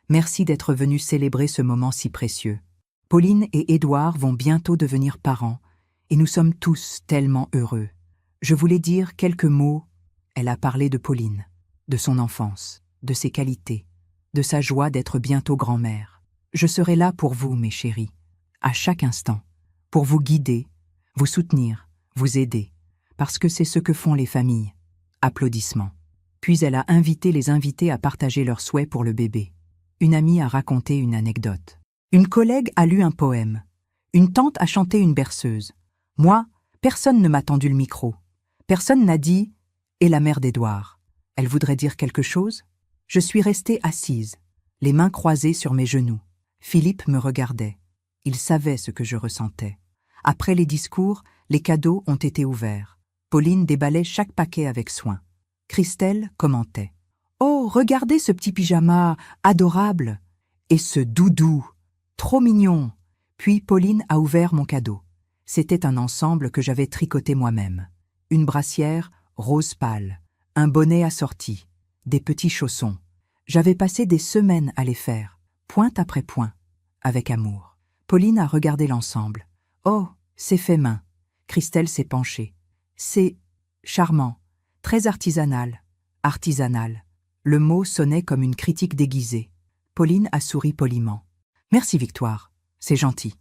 merci d'être venus célébrer ce moment si précieux. Pauline et Édouard vont bientôt devenir parents, et nous sommes tous tellement heureux. Je voulais dire quelques mots. Elle a parlé de Pauline, de son enfance, de ses qualités, de sa joie d'être bientôt grand-mère. Je serai là pour vous, mes chéris, à chaque instant, pour vous guider, vous soutenir, vous aider, parce que c'est ce que font les familles. Applaudissements. Puis elle a invité les invités à partager leurs souhaits pour le bébé. Une amie a raconté une anecdote. Une collègue a lu un poème. Une tante a chanté une berceuse. Moi, personne ne m'a tendu le micro. Personne n'a dit « Et la mère d'Édouard ». Elle voudrait dire quelque chose? Je suis restée assise, les mains croisées sur mes genoux. Philippe me regardait. Il savait ce que je ressentais. Après les discours, les cadeaux ont été ouverts. Pauline déballait chaque paquet avec soin. Christelle commentait. « Oh, regardez ce petit pyjama, adorable! Et ce doudou, trop mignon !» Puis Pauline a ouvert mon cadeau. C'était un ensemble que j'avais tricoté moi-même. Une brassière rose pâle, un bonnet assorti, des petits chaussons. J'avais passé des semaines à les faire, point après point, avec amour. Pauline a regardé l'ensemble. « Oh, c'est fait main !» Christelle s'est penchée. « C'est charmant, très artisanal, artisanal. » Le mot sonnait comme une critique déguisée. Pauline a souri poliment. « Merci Victoire, c'est gentil. »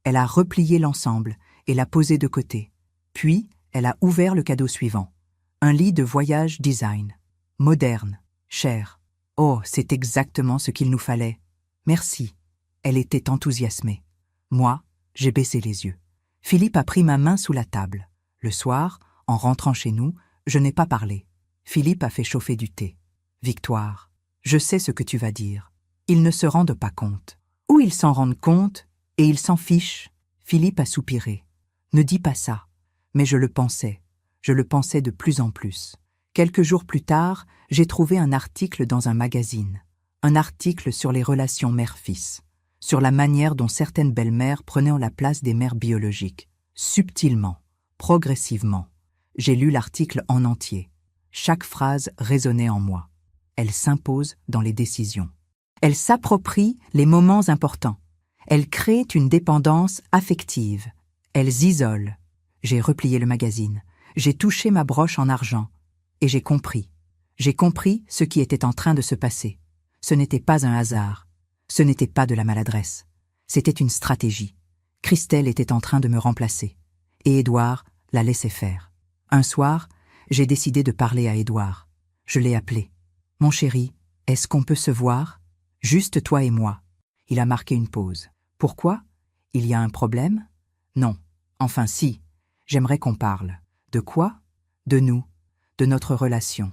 Elle a replié l'ensemble et l'a posé de côté. Puis, elle a ouvert le cadeau suivant. Un lit de voyage design. Moderne, cher. Oh, c'est exactement ce qu'il nous fallait. Merci. Elle était enthousiasmée. Moi, j'ai baissé les yeux. Philippe a pris ma main sous la table. Le soir, en rentrant chez nous, je n'ai pas parlé. Philippe a fait chauffer du thé. Victoire, je sais ce que tu vas dire. Ils ne se rendent pas compte. Ou ils s'en rendent compte, et ils s'en fichent. Philippe a soupiré. Ne dis pas ça. Mais je le pensais de plus en plus. Quelques jours plus tard, j'ai trouvé un article dans un magazine. Un article sur les relations mère-fils. Sur la manière dont certaines belles-mères prenaient la place des mères biologiques. Subtilement, progressivement. J'ai lu l'article en entier. Chaque phrase résonnait en moi. Elle s'impose dans les décisions. Elle s'approprie les moments importants. Elle crée une dépendance affective. Elles isolent. J'ai replié le magazine. J'ai touché ma broche en argent. Et j'ai compris. J'ai compris ce qui était en train de se passer. Ce n'était pas un hasard. Ce n'était pas de la maladresse. C'était une stratégie. Christelle était en train de me remplacer. Et Édouard la laissait faire. Un soir, j'ai décidé de parler à Édouard. Je l'ai appelé. « Mon chéri, est-ce qu'on peut se voir? Juste toi et moi. » Il a marqué une pause. « Pourquoi? Il y a un problème? » « Non. Enfin si. J'aimerais qu'on parle. » « De quoi? » « De nous. De notre relation. »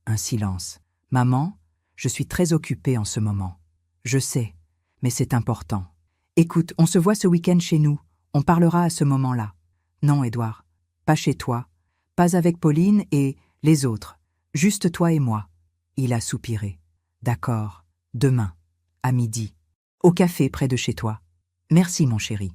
Un silence. « Maman, je suis très occupée en ce moment. » « Je sais, mais c'est important. » « Écoute, on se voit ce week-end chez nous. On parlera à ce moment-là. » « Non, Édouard. Pas chez toi. Pas avec Pauline et les autres. Juste toi et moi. » Il a soupiré. « D'accord. Demain. À midi. Au café près de chez toi. »« Merci, mon chéri. »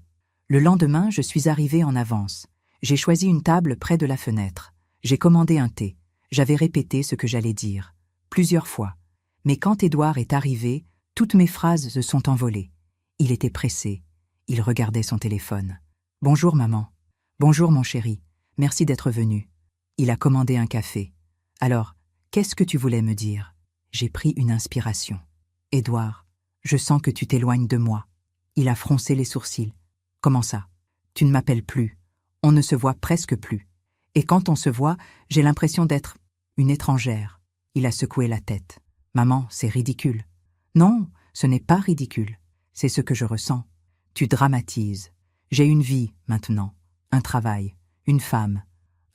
Le lendemain, je suis arrivée en avance. J'ai choisi une table près de la fenêtre. J'ai commandé un thé. J'avais répété ce que j'allais dire. Plusieurs fois. Mais quand Édouard est arrivé, toutes mes phrases se sont envolées. Il était pressé. Il regardait son téléphone. « Bonjour, maman. »« Bonjour, mon chéri. Merci d'être venu. » Il a commandé un café. « Alors, qu'est-ce que tu voulais me dire ?» J'ai pris une inspiration. « Édouard, je sens que tu t'éloignes de moi. » Il a froncé les sourcils. « Comment ça? Tu ne m'appelles plus. On ne se voit presque plus. Et quand on se voit, j'ai l'impression d'être une étrangère. » Il a secoué la tête. « Maman, c'est ridicule. » « Non, ce n'est pas ridicule. C'est ce que je ressens. Tu dramatises. J'ai une vie, maintenant. Un travail, une femme,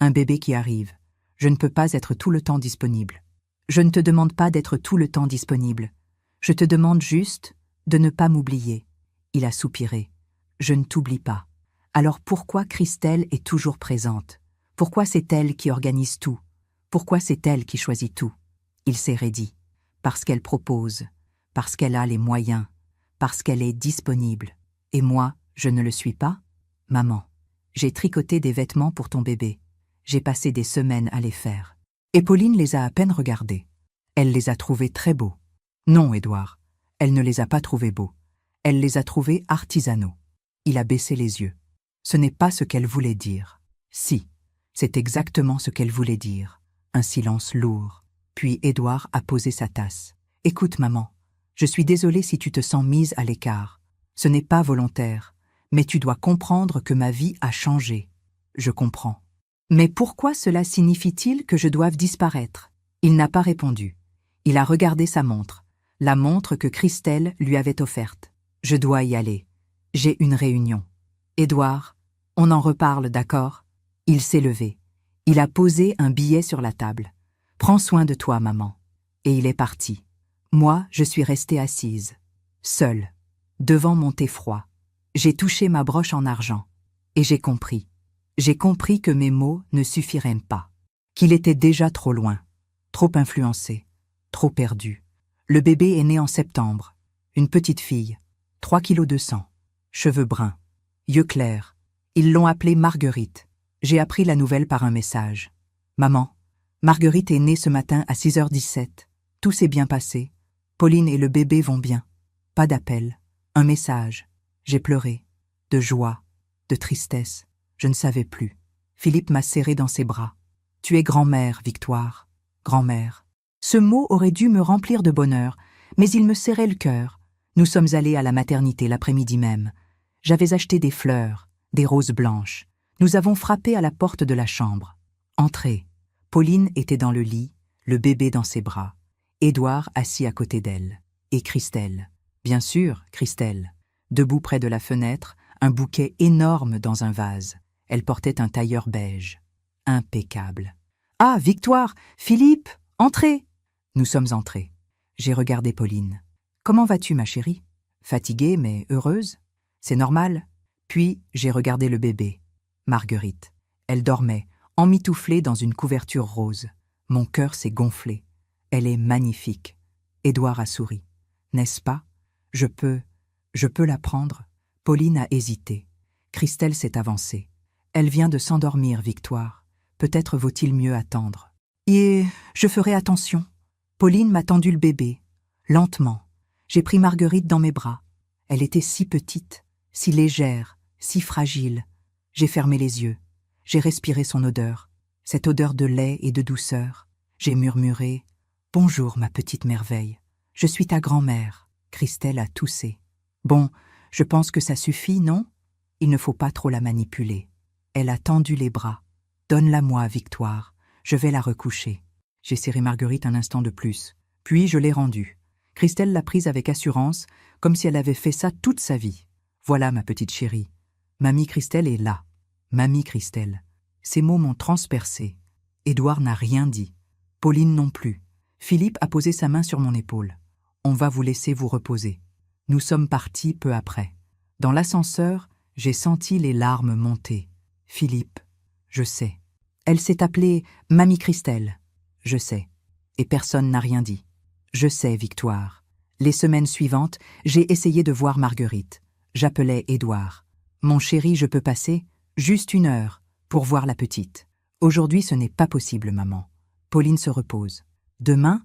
un bébé qui arrive. Je ne peux pas être tout le temps disponible. Je ne te demande pas d'être tout le temps disponible. Je te demande juste de ne pas m'oublier. » Il a soupiré. « Je ne t'oublie pas. Alors pourquoi Christelle est toujours présente? Pourquoi c'est elle qui organise tout? Pourquoi c'est elle qui choisit tout? » Il s'est raidi. « Parce qu'elle propose. Parce qu'elle a les moyens. Parce qu'elle est disponible. Et moi, je ne le suis pas? Maman, j'ai tricoté des vêtements pour ton bébé. J'ai passé des semaines à les faire. Et Pauline les a à peine regardés. Elle les a trouvés très beaux. Non, Édouard, elle ne les a pas trouvés beaux. Elle les a trouvés artisanaux. Il a baissé les yeux. Ce n'est pas ce qu'elle voulait dire. Si, c'est exactement ce qu'elle voulait dire. Un silence lourd. Puis Édouard a posé sa tasse. Écoute, maman, je suis désolé si tu te sens mise à l'écart. Ce n'est pas volontaire, mais tu dois comprendre que ma vie a changé. Je comprends. Mais pourquoi cela signifie-t-il que je doive disparaître? Il n'a pas répondu. Il a regardé sa montre, la montre que Christelle lui avait offerte. Je dois y aller. J'ai une réunion. Édouard, on en reparle, d'accord? Il s'est levé. Il a posé un billet sur la table. Prends soin de toi, maman. Et il est parti. Moi, je suis restée assise, seule, devant mon thé froid. J'ai touché ma broche en argent. Et j'ai compris. J'ai compris que mes mots ne suffiraient pas. Qu'il était déjà trop loin, trop influencé, trop perdu. Le bébé est né en septembre. Une petite fille, 3 kilos de sang, cheveux bruns, yeux clairs. Ils l'ont appelée Marguerite. J'ai appris la nouvelle par un message. Maman, Marguerite est née ce matin à 6h17. Tout s'est bien passé. Pauline et le bébé vont bien. Pas d'appel. Un message. J'ai pleuré. De joie. De tristesse. Je ne savais plus. Philippe m'a serré dans ses bras. Tu es grand-mère, Victoire. Grand-mère. Ce mot aurait dû me remplir de bonheur, mais il me serrait le cœur. Nous sommes allés à la maternité l'après-midi même. J'avais acheté des fleurs, des roses blanches. Nous avons frappé à la porte de la chambre. Entrez. Pauline était dans le lit, le bébé dans ses bras. Édouard assis à côté d'elle. Et Christelle. Bien sûr, Christelle. Debout près de la fenêtre, un bouquet énorme dans un vase. Elle portait un tailleur beige. Impeccable. « Ah, Victoire, Philippe, entrez !» Nous sommes entrés. J'ai regardé Pauline. « Comment vas-tu, ma chérie ? Fatiguée, mais heureuse ? C'est normal. » Puis j'ai regardé le bébé. Marguerite. Elle dormait, emmitouflée dans une couverture rose. Mon cœur s'est gonflé. Elle est magnifique. Édouard a souri. « N'est-ce pas ? Je peux la prendre ?» Pauline a hésité. Christelle s'est avancée. « Elle vient de s'endormir, Victoire. Peut-être vaut-il mieux attendre. »« Et je ferai attention. » Pauline m'a tendu le bébé. Lentement. J'ai pris Marguerite dans mes bras. Elle était si petite, si légère, si fragile. J'ai fermé les yeux. J'ai respiré son odeur. Cette odeur de lait et de douceur. J'ai murmuré « Bonjour, ma petite merveille. Je suis ta grand-mère. » Christelle a toussé. « Bon, je pense que ça suffit, non ? Il ne faut pas trop la manipuler. » Elle a tendu les bras. « Donne-la-moi, Victoire. Je vais la recoucher. » J'ai serré Marguerite un instant de plus. Puis je l'ai rendue. Christelle l'a prise avec assurance, comme si elle avait fait ça toute sa vie. « Voilà, ma petite chérie. Mamie Christelle est là. Mamie Christelle. » Ces mots m'ont transpercé. Édouard n'a rien dit. Pauline non plus. Philippe a posé sa main sur mon épaule. « On va vous laisser vous reposer. » Nous sommes partis peu après. Dans l'ascenseur, j'ai senti les larmes monter. Philippe, je sais. Elle s'est appelée Mamie Christelle. Je sais. Et personne n'a rien dit. Je sais, Victoire. Les semaines suivantes, j'ai essayé de voir Marguerite. J'appelais Édouard. Mon chéri, je peux passer ? Juste 1 heure, pour voir la petite. Aujourd'hui, ce n'est pas possible, maman. Pauline se repose. Demain,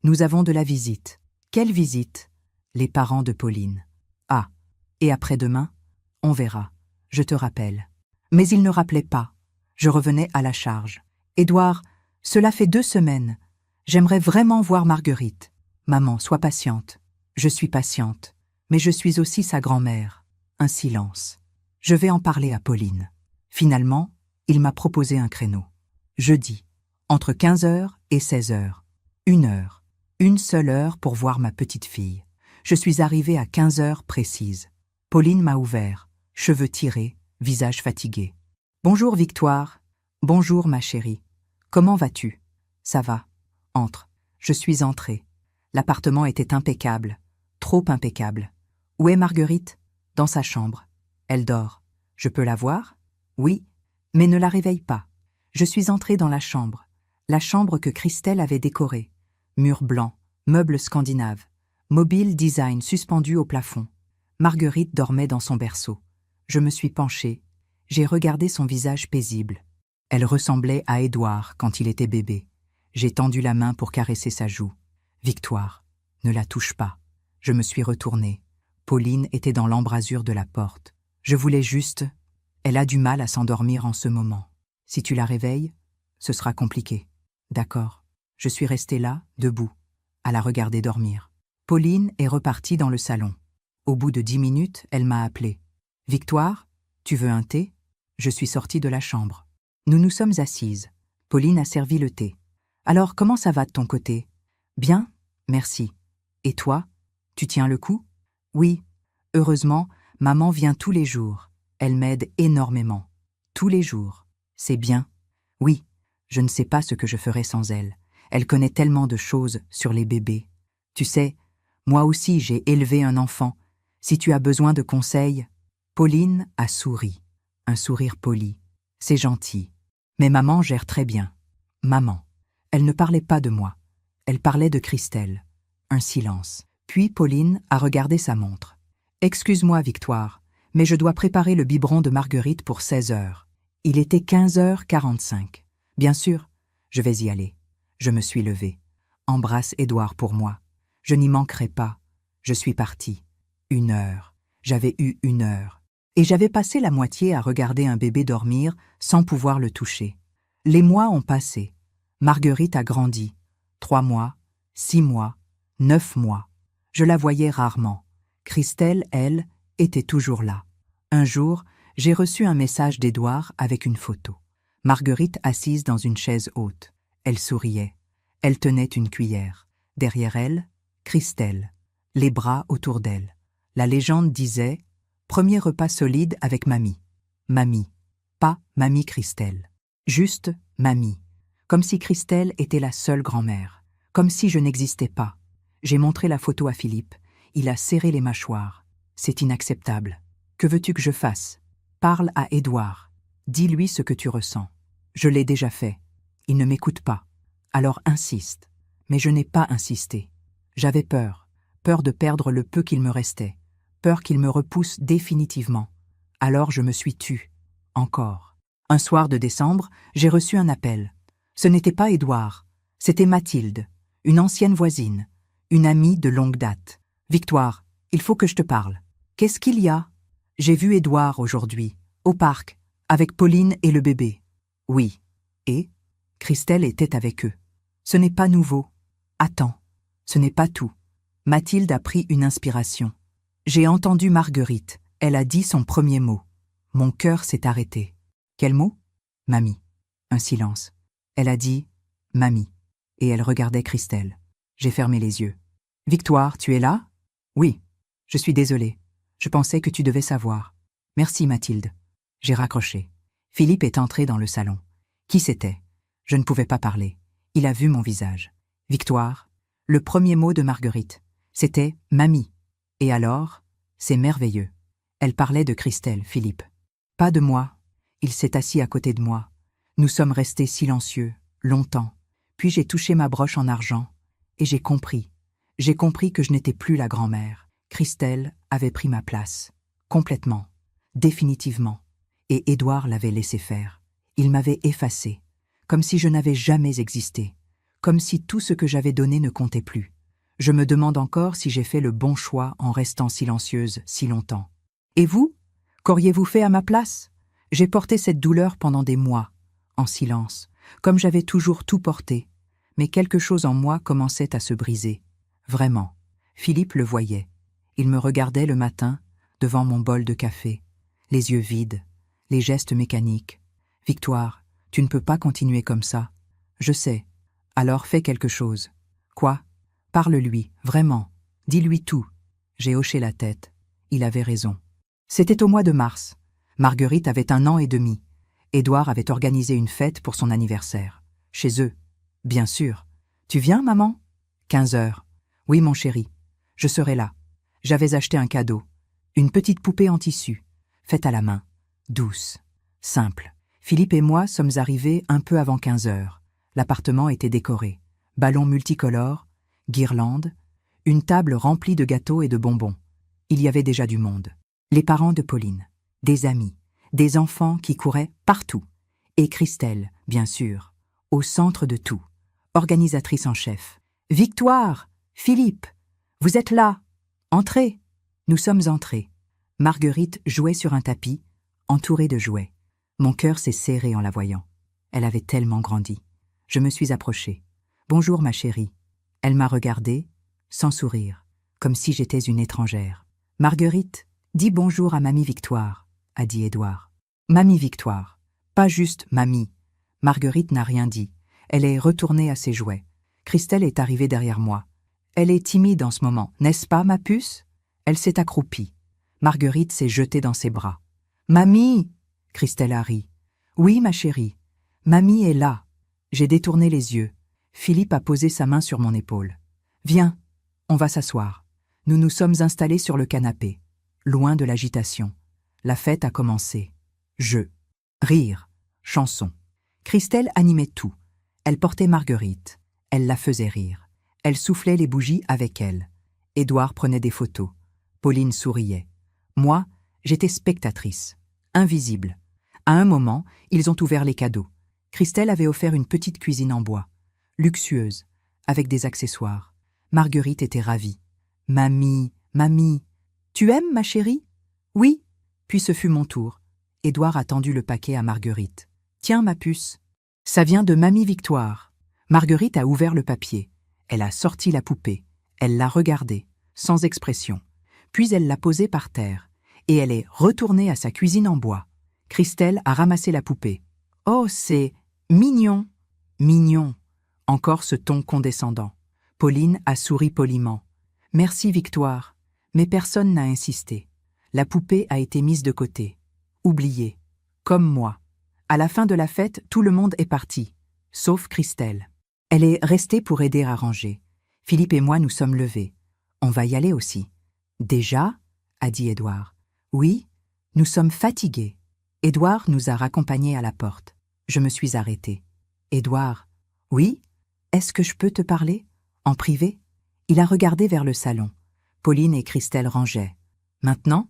nous avons de la visite. Quelle visite ? Les parents de Pauline. Ah, et après-demain ? On verra. Je te rappelle. Mais il ne rappelait pas. Je revenais à la charge. Édouard, cela fait 2 semaines. J'aimerais vraiment voir Marguerite. Maman, sois patiente. Je suis patiente. Mais je suis aussi sa grand-mère. Un silence. Je vais en parler à Pauline. Finalement, il m'a proposé un créneau. Jeudi, entre 15h et 16h. 1 heure. Une seule heure pour voir ma petite fille. Je suis arrivée à 15h précise. Pauline m'a ouvert, cheveux tirés, visage fatigué. « Bonjour Victoire. »« Bonjour ma chérie. Comment vas-tu ?»« Ça va. »« Entre. » Je suis entrée. L'appartement était impeccable, trop impeccable. « Où est Marguerite ?»« Dans sa chambre. Elle dort. Je peux la voir ?»« Oui, mais ne la réveille pas. » Je suis entrée dans la chambre que Christelle avait décorée. Murs blancs, meubles scandinaves, mobile design suspendu au plafond. Marguerite dormait dans son berceau. Je me suis penchée. J'ai regardé son visage paisible. Elle ressemblait à Édouard quand il était bébé. J'ai tendu la main pour caresser sa joue. « Victoire, ne la touche pas. » Je me suis retournée. Pauline était dans l'embrasure de la porte. Je voulais juste... Elle a du mal à s'endormir en ce moment. Si tu la réveilles, ce sera compliqué. D'accord. Je suis restée là, debout, à la regarder dormir. Pauline est repartie dans le salon. Au bout de 10 minutes, elle m'a appelée. « Victoire, tu veux un thé ?» Je suis sortie de la chambre. Nous nous sommes assises. Pauline a servi le thé. « Alors, comment ça va de ton côté ?»« Bien, merci. Et toi, tu tiens le coup ?»« Oui. Heureusement, maman vient tous les jours. Elle m'aide énormément. Tous les jours. C'est bien. Oui, je ne sais pas ce que je ferais sans elle. Elle connaît tellement de choses sur les bébés. Tu sais, moi aussi j'ai élevé un enfant. Si tu as besoin de conseils... » Pauline a souri. Un sourire poli. C'est gentil. Mais maman gère très bien. Maman. Elle ne parlait pas de moi. Elle parlait de Christelle. Un silence. Puis Pauline a regardé sa montre. « Excuse-moi, Victoire, mais je dois préparer le biberon de Marguerite pour 16 heures. Il était 15h45. Bien sûr, je vais y aller. » Je me suis levée. « Embrasse Édouard pour moi. Je n'y manquerai pas. » Je suis partie. 1 heure. J'avais eu 1 heure. Et j'avais passé la moitié à regarder un bébé dormir sans pouvoir le toucher. Les mois ont passé. Marguerite a grandi. 3 mois, 6 mois, 9 mois. Je la voyais rarement. Christelle, elle, était toujours là. Un jour, j'ai reçu un message d'Édouard avec une photo. Marguerite assise dans une chaise haute. Elle souriait. Elle tenait une cuillère. Derrière elle, Christelle, les bras autour d'elle. La légende disait « Premier repas solide avec mamie ». Mamie, pas mamie Christelle. Juste mamie. Comme si Christelle était la seule grand-mère. Comme si je n'existais pas. J'ai montré la photo à Philippe. Il a serré les mâchoires. C'est inacceptable. Que veux-tu que je fasse? Parle à Édouard. Dis-lui ce que tu ressens. Je l'ai déjà fait. Il ne m'écoute pas. Alors insiste. Mais je n'ai pas insisté. J'avais peur. Peur de perdre le peu qu'il me restait. Peur qu'il me repousse définitivement. Alors je me suis tue. Encore. Un soir de décembre, j'ai reçu un appel. Ce n'était pas Édouard. C'était Mathilde, une ancienne voisine, une amie de longue date. « Victoire, il faut que je te parle. »« Qu'est-ce qu'il y a ?»« J'ai vu Édouard aujourd'hui, au parc, avec Pauline et le bébé. »« Oui. Et ?» Christelle était avec eux. « Ce n'est pas nouveau. »« Attends, ce n'est pas tout. » Mathilde a pris une inspiration. « J'ai entendu Marguerite. Elle a dit son premier mot. Mon cœur s'est arrêté. »« Quel mot ?»« Mamie. » Un silence. Elle a dit « Mamie » et elle regardait Christelle. J'ai fermé les yeux. « Victoire, tu es là ?»« Oui. Je suis désolée. Je pensais que tu devais savoir. »« Merci, Mathilde. » J'ai raccroché. Philippe est entré dans le salon. Qui c'était? Je ne pouvais pas parler. Il a vu mon visage. « Victoire, le premier mot de Marguerite. C'était « Mamie ». Et alors, c'est merveilleux. Elle parlait de Christelle, Philippe. Pas de moi. Il s'est assis à côté de moi. Nous sommes restés silencieux, longtemps. Puis j'ai touché ma broche en argent. Et j'ai compris. J'ai compris que je n'étais plus la grand-mère. Christelle avait pris ma place. Complètement. Définitivement. Et Édouard l'avait laissé faire. Il m'avait effacé. Comme si je n'avais jamais existé. Comme si tout ce que j'avais donné ne comptait plus. Je me demande encore si j'ai fait le bon choix en restant silencieuse si longtemps. Et vous? Qu'auriez-vous fait à ma place? J'ai porté cette douleur pendant des mois. En silence, comme j'avais toujours tout porté. Mais quelque chose en moi commençait à se briser. Vraiment. Philippe le voyait. Il me regardait le matin, devant mon bol de café, les yeux vides, les gestes mécaniques. « Victoire, tu ne peux pas continuer comme ça. »« Je sais. Alors fais quelque chose. »« Quoi ? Parle-lui, vraiment. Dis-lui tout. » J'ai hoché la tête. Il avait raison. C'était au mois de mars. Marguerite avait 1 an et demi. Édouard avait organisé une fête pour son anniversaire. Chez eux. Bien sûr. Tu viens, maman? 15 heures. Oui, mon chéri. Je serai là. J'avais acheté un cadeau. Une petite poupée en tissu. Faite à la main. Douce. Simple. Philippe et moi sommes arrivés un peu avant 15 heures. L'appartement était décoré. Ballons multicolores, guirlandes, une table remplie de gâteaux et de bonbons. il y avait déjà du monde. Les parents de Pauline, des amis, des enfants qui couraient partout. Et Christelle, bien sûr, au centre de tout, organisatrice en chef. « Victoire! Philippe! Vous êtes là! Entrez !» Nous sommes entrés. Marguerite jouait sur un tapis, entourée de jouets. Mon cœur s'est serré en la voyant. Elle avait tellement grandi. Je me suis approchée. « Bonjour, ma chérie. » Elle m'a regardée, sans sourire, comme si j'étais une étrangère. « Marguerite, dis bonjour à Mamie Victoire, » a dit Édouard. « Mamie Victoire, pas juste Mamie. » Marguerite n'a rien dit. Elle est retournée à ses jouets. Christelle est arrivée derrière moi. Elle est timide en ce moment, n'est-ce pas, ma puce? Elle s'est accroupie. Marguerite s'est jetée dans ses bras. « Mamie !» Christelle a ri. « Oui, ma chérie. Mamie est là. » J'ai détourné les yeux. Philippe a posé sa main sur mon épaule. « Viens, on va s'asseoir. » Nous nous sommes installés sur le canapé, loin de l'agitation. La fête a commencé. Jeux, rires, chansons. Christelle animait tout. Elle portait Marguerite. Elle la faisait rire. Elle soufflait les bougies avec elle. Édouard prenait des photos. Pauline souriait. Moi, j'étais spectatrice, invisible. À un moment, ils ont ouvert les cadeaux. Christelle avait offert une petite cuisine en bois, luxueuse, avec des accessoires. Marguerite était ravie. « Mamie, mamie, tu aimes, ma chérie ?»« Oui. » Puis ce fut mon tour. Édouard a tendu le paquet à Marguerite. « Tiens, ma puce. Ça vient de Mamie Victoire. » Marguerite a ouvert le papier. Elle a sorti la poupée. Elle l'a regardée, sans expression. Puis elle l'a posée par terre. Et elle est retournée à sa cuisine en bois. Christelle a ramassé la poupée. « Oh, c'est mignon. »« Mignon. » Encore ce ton condescendant. Pauline a souri poliment. « Merci, Victoire. » Mais personne n'a insisté. La poupée a été mise de côté. Oubliée. Comme moi. À la fin de la fête, tout le monde est parti. Sauf Christelle. Elle est restée pour aider à ranger. Philippe et moi nous sommes levés. On va y aller aussi. Déjà ? A dit Édouard. Oui, nous sommes fatigués. Édouard nous a raccompagnés à la porte. Je me suis arrêtée. Édouard. Oui ? Est-ce que je peux te parler ? En privé ? Il a regardé vers le salon. Pauline et Christelle rangeaient. Maintenant ?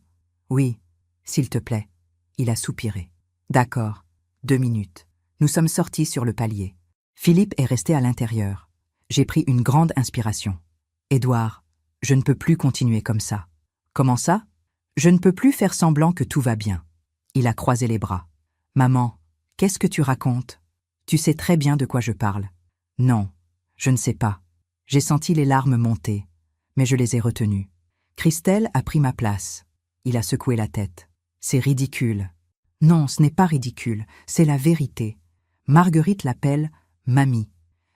Oui, s'il te plaît. Il a soupiré. D'accord, 2 minutes. Nous sommes sortis sur le palier. Philippe est resté à l'intérieur. J'ai pris une grande inspiration. Édouard, je ne peux plus continuer comme ça. Comment ça ? Je ne peux plus faire semblant que tout va bien. Il a croisé les bras. Maman, qu'est-ce que tu racontes ? Tu sais très bien de quoi je parle. Non, je ne sais pas. J'ai senti les larmes monter, mais je les ai retenues. Christelle a pris ma place. Il a secoué la tête. C'est ridicule. Non, ce n'est pas ridicule, c'est la vérité. Marguerite l'appelle Mamie.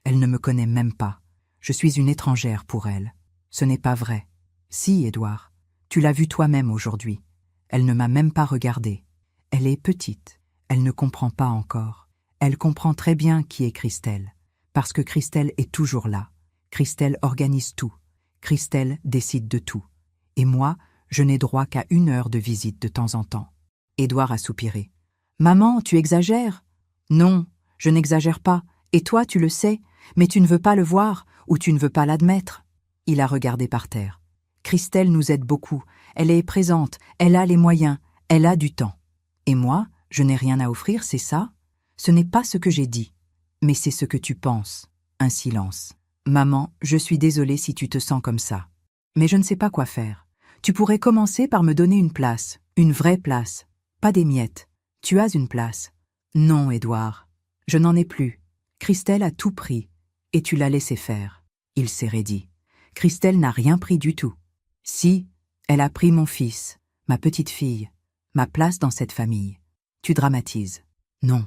Elle ne me connaît même pas. Je suis une étrangère pour elle. Ce n'est pas vrai. Si, Édouard, tu l'as vue toi-même aujourd'hui. Elle ne m'a même pas regardée. Elle est petite. Elle ne comprend pas encore. Elle comprend très bien qui est Christelle. Parce que Christelle est toujours là. Christelle organise tout. Christelle décide de tout. Et moi, je n'ai droit qu'à 1 heure de visite de temps en temps. Édouard a soupiré. « Maman, tu exagères ?»« Non, je n'exagère pas. Et toi, tu le sais, mais tu ne veux pas le voir ou tu ne veux pas l'admettre. » Il a regardé par terre. « Christelle nous aide beaucoup. Elle est présente, elle a les moyens, elle a du temps. Et moi, je n'ai rien à offrir, c'est ça ? Ce n'est pas ce que j'ai dit. Mais c'est ce que tu penses. » Un silence. « Maman, je suis désolée si tu te sens comme ça. Mais je ne sais pas quoi faire. Tu pourrais commencer par me donner une place, une vraie place. Pas des miettes. Tu as une place. » « Non, Édouard. Je n'en ai plus. Christelle a tout pris. Et tu l'as laissé faire. » Il s'est raidi. « Christelle n'a rien pris du tout. Si, elle a pris mon fils, ma petite fille, ma place dans cette famille. Tu dramatises. Non,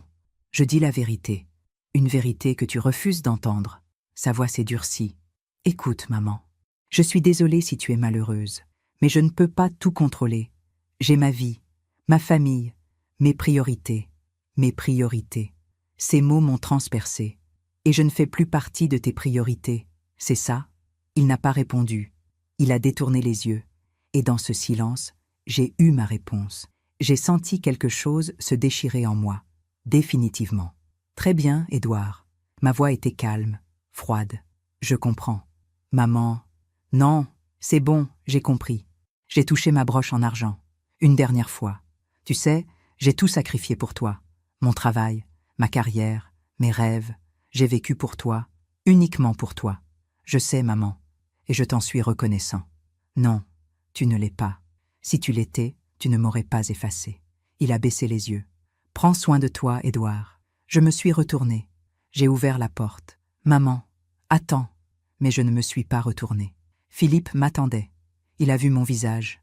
je dis la vérité. Une vérité que tu refuses d'entendre. » Sa voix s'est durcie. « Écoute, maman. Je suis désolée si tu es malheureuse. Mais je ne peux pas tout contrôler. J'ai ma vie, ma famille, mes priorités. Mes priorités. » Ces mots m'ont transpercé. « Et je ne fais plus partie de tes priorités. C'est ça ?» Il n'a pas répondu. Il a détourné les yeux. Et dans ce silence, j'ai eu ma réponse. J'ai senti quelque chose se déchirer en moi. Définitivement. « Très bien, Édouard. » Ma voix était calme, froide. « Je comprends. » « Maman. » « Non, c'est bon, j'ai compris. J'ai touché ma broche en argent. Une dernière fois. Tu sais, j'ai tout sacrifié pour toi. Mon travail, ma carrière, mes rêves. J'ai vécu pour toi, uniquement pour toi. Je sais, maman, et je t'en suis reconnaissant. Non, tu ne l'es pas. Si tu l'étais, tu ne m'aurais pas effacé. Il a baissé les yeux. Prends soin de toi, Édouard. Je me suis retournée. J'ai ouvert la porte. Maman, attends. Mais je ne me suis pas retournée. Philippe m'attendait. Il a vu mon visage.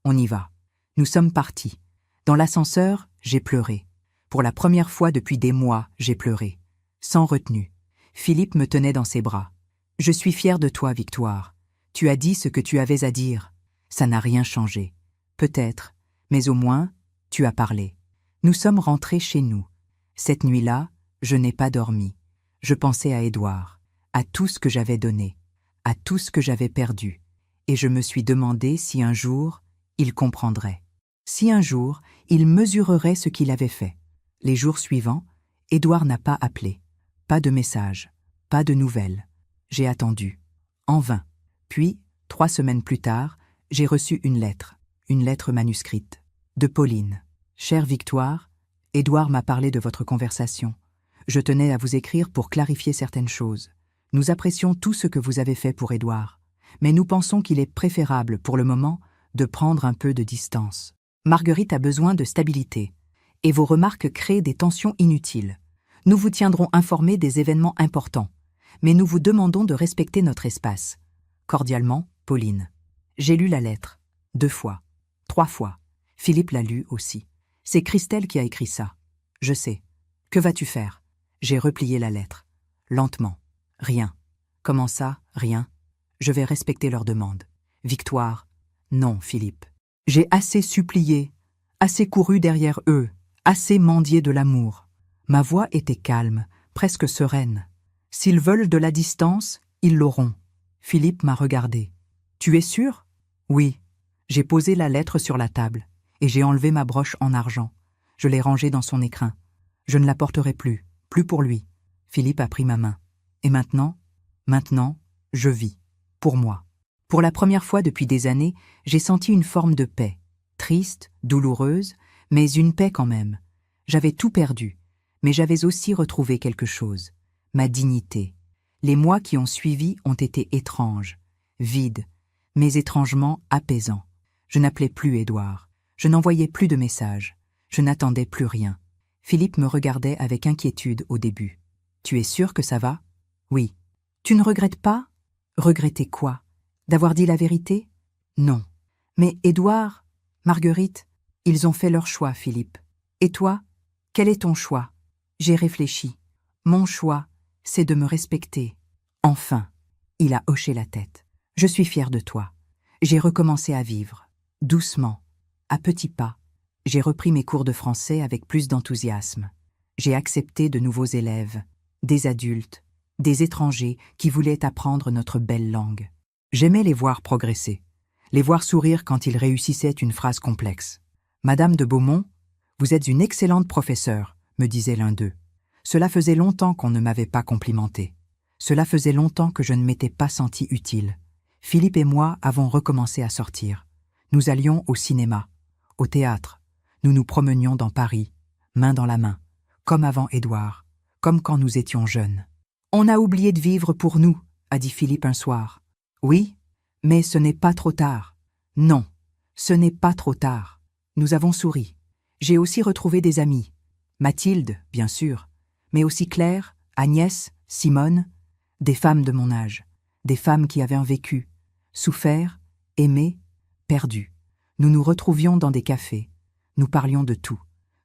On y va. Nous sommes partis. Dans l'ascenseur, j'ai pleuré. Pour la première fois depuis des mois, j'ai pleuré. Sans retenue. Philippe me tenait dans ses bras. Je suis fière de toi, Victoire. Tu as dit ce que tu avais à dire. Ça n'a rien changé. Peut-être, mais au moins, tu as parlé. Nous sommes rentrés chez nous. Cette nuit-là, je n'ai pas dormi. Je pensais à Édouard, à tout ce que j'avais donné, à tout ce que j'avais perdu. Et je me suis demandé si un jour, il comprendrait. Si un jour, il mesurerait ce qu'il avait fait. Les jours suivants, Édouard n'a pas appelé. Pas de message, pas de nouvelles. J'ai attendu. En vain. Puis, 3 semaines plus tard, j'ai reçu une lettre manuscrite, de Pauline. Chère Victoire, Édouard m'a parlé de votre conversation. Je tenais à vous écrire pour clarifier certaines choses. Nous apprécions tout ce que vous avez fait pour Édouard, mais nous pensons qu'il est préférable, pour le moment, de prendre un peu de distance. Marguerite a besoin de stabilité, et vos remarques créent des tensions inutiles. Nous vous tiendrons informés des événements importants, mais nous vous demandons de respecter notre espace. Cordialement, Pauline. J'ai lu la lettre. 2 fois. 3 fois. Philippe l'a lu aussi. C'est Christelle qui a écrit ça. Je sais. Que vas-tu faire? J'ai replié la lettre. Lentement. Rien. Comment ça, rien? Je vais respecter leur demande. Victoire. Non, Philippe. J'ai assez supplié, assez couru derrière eux, assez mendié de l'amour. Ma voix était calme, presque sereine. S'ils veulent de la distance, ils l'auront. Philippe m'a regardé. Tu es sûr? Oui. J'ai posé la lettre sur la table, et j'ai enlevé ma broche en argent. Je l'ai rangée dans son écrin. Je ne la porterai plus, plus pour lui. Philippe a pris ma main. Et maintenant, je vis. Pour moi. Pour la première fois depuis des années, j'ai senti une forme de paix. Triste, douloureuse, mais une paix quand même. J'avais tout perdu, mais j'avais aussi retrouvé quelque chose. Ma dignité. Les mois qui ont suivi ont été étranges, vides, mais étrangement apaisants. Je n'appelais plus Édouard. Je n'envoyais plus de messages. Je n'attendais plus rien. Philippe me regardait avec inquiétude au début. « Tu es sûr que ça va ?»« Oui. »« Tu ne regrettes pas ?»« Regretter quoi ? D'avoir dit la vérité ? » ?»« Non. »« Mais Édouard, Marguerite, ils ont fait leur choix, Philippe. Et toi, quel est ton choix ? » J'ai réfléchi. Mon choix, c'est de me respecter. Enfin, il a hoché la tête. Je suis fière de toi. J'ai recommencé à vivre, doucement, à petits pas. J'ai repris mes cours de français avec plus d'enthousiasme. J'ai accepté de nouveaux élèves, des adultes, des étrangers qui voulaient apprendre notre belle langue. J'aimais les voir progresser, les voir sourire quand ils réussissaient une phrase complexe. « Madame de Beaumont, vous êtes une excellente professeure », me disait l'un d'eux. Cela faisait longtemps qu'on ne m'avait pas complimenté. Cela faisait longtemps que je ne m'étais pas senti utile. Philippe et moi avons recommencé à sortir. Nous allions au cinéma, au théâtre. Nous nous promenions dans Paris, main dans la main, comme avant Édouard, comme quand nous étions jeunes. « On a oublié de vivre pour nous », a dit Philippe un soir. « Oui, mais ce n'est pas trop tard. » « Non, ce n'est pas trop tard. » Nous avons souri. J'ai aussi retrouvé des amis. Mathilde, bien sûr, mais aussi Claire, Agnès, Simone, des femmes de mon âge, des femmes qui avaient un vécu, souffert, aimé, perdu. Nous nous retrouvions dans des cafés. Nous parlions de tout,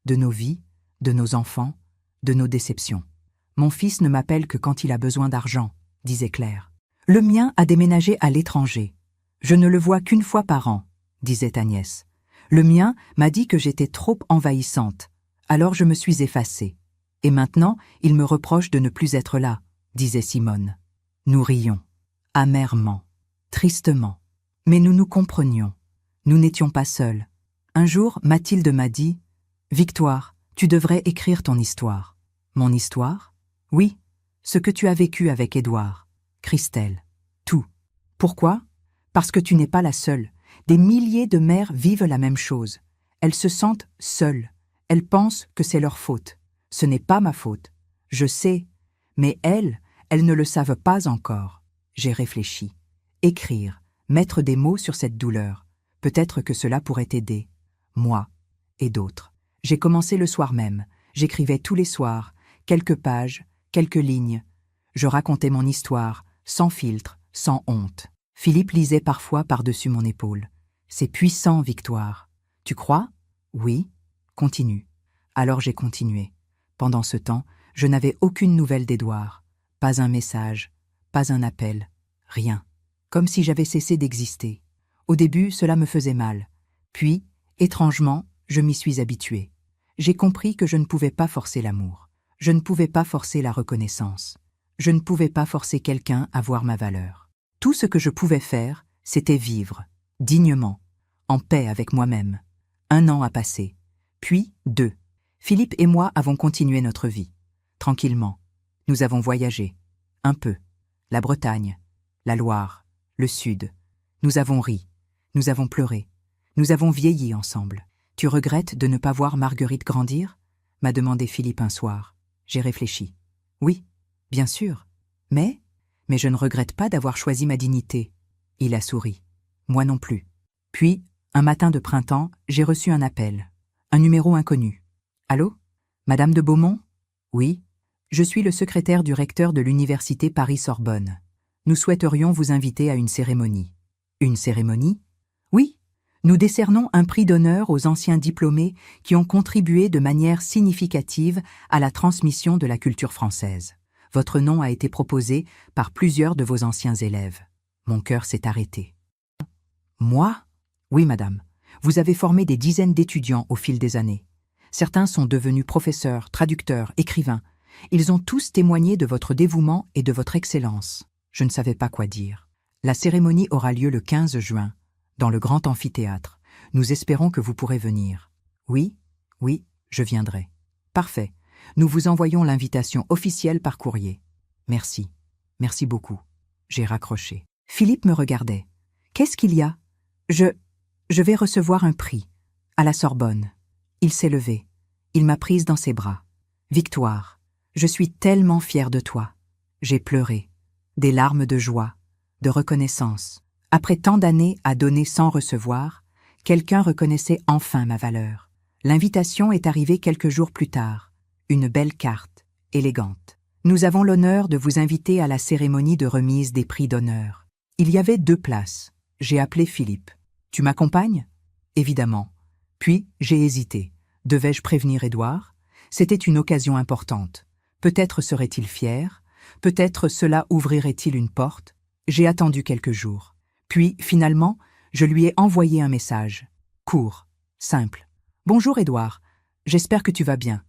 de nos vies, de nos enfants, de nos déceptions. « Mon fils ne m'appelle que quand il a besoin d'argent », disait Claire. « Le mien a déménagé à l'étranger. Je ne le vois qu'une fois par an », disait Agnès. « Le mien m'a dit que j'étais trop envahissante, alors je me suis effacée. Et maintenant, il me reproche de ne plus être là », disait Simone. Nous rions, amèrement, tristement. Mais nous nous comprenions. Nous n'étions pas seuls. Un jour, Mathilde m'a dit « Victoire, tu devrais écrire ton histoire. » Mon histoire ? Oui, ce que tu as vécu avec Édouard, Christelle, tout. Pourquoi ? Parce que tu n'es pas la seule. Des milliers de mères vivent la même chose. Elles se sentent seules. Elles pensent que c'est leur faute. Ce n'est pas ma faute. Je sais. Mais elles ne le savent pas encore. J'ai réfléchi. Écrire, mettre des mots sur cette douleur. Peut-être que cela pourrait aider. Moi et d'autres. J'ai commencé le soir même. J'écrivais tous les soirs, quelques pages, quelques lignes. Je racontais mon histoire, sans filtre, sans honte. Philippe lisait parfois par-dessus mon épaule. C'est puissant, Victoire. Tu crois? Oui. Continue. Alors j'ai continué. Pendant ce temps, je n'avais aucune nouvelle d'Édouard. Pas un message, pas un appel, rien. Comme si j'avais cessé d'exister. Au début, cela me faisait mal. Puis, étrangement, je m'y suis habituée. J'ai compris que je ne pouvais pas forcer l'amour. Je ne pouvais pas forcer la reconnaissance. Je ne pouvais pas forcer quelqu'un à voir ma valeur. Tout ce que je pouvais faire, c'était vivre, dignement, en paix avec moi-même. 1 an a passé, puis 2. Philippe et moi avons continué notre vie, tranquillement. Nous avons voyagé, un peu, la Bretagne, la Loire, le Sud. Nous avons ri, nous avons pleuré, nous avons vieilli ensemble. Tu regrettes de ne pas voir Marguerite grandir? M'a demandé Philippe un soir. J'ai réfléchi. Oui, bien sûr. Mais je ne regrette pas d'avoir choisi ma dignité. Il a souri. Moi non plus. Puis, un matin de printemps, j'ai reçu un appel. Un numéro inconnu. Allô? Madame de Beaumont? Oui. Je suis le secrétaire du recteur de l'université Paris-Sorbonne. Nous souhaiterions vous inviter à une cérémonie. Une cérémonie? Oui. Nous décernons un prix d'honneur aux anciens diplômés qui ont contribué de manière significative à la transmission de la culture française. Votre nom a été proposé par plusieurs de vos anciens élèves. Mon cœur s'est arrêté. Moi? Oui, madame. Vous avez formé des dizaines d'étudiants au fil des années. Certains sont devenus professeurs, traducteurs, écrivains. Ils ont tous témoigné de votre dévouement et de votre excellence. Je ne savais pas quoi dire. La cérémonie aura lieu le 15 juin, dans le grand amphithéâtre. Nous espérons que vous pourrez venir. Oui, je viendrai. Parfait. Nous vous envoyons l'invitation officielle par courrier. Merci. Merci beaucoup. J'ai raccroché. Philippe me regardait. Qu'est-ce qu'il y a? Je vais recevoir un prix. À la Sorbonne. Il s'est levé. Il m'a prise dans ses bras. Victoire, je suis tellement fière de toi. J'ai pleuré. Des larmes de joie, de reconnaissance. Après tant d'années à donner sans recevoir, quelqu'un reconnaissait enfin ma valeur. L'invitation est arrivée quelques jours plus tard. Une belle carte, élégante. Nous avons l'honneur de vous inviter à la cérémonie de remise des prix d'honneur. Il y avait 2 places. J'ai appelé Philippe. Tu m'accompagnes? Évidemment. Puis, j'ai hésité. Devais-je prévenir Édouard? C'était une occasion importante. Peut-être serait-il fier. Peut-être cela ouvrirait-il une porte. J'ai attendu quelques jours. Puis, finalement, je lui ai envoyé un message. Court, simple. Bonjour Édouard. J'espère que tu vas bien.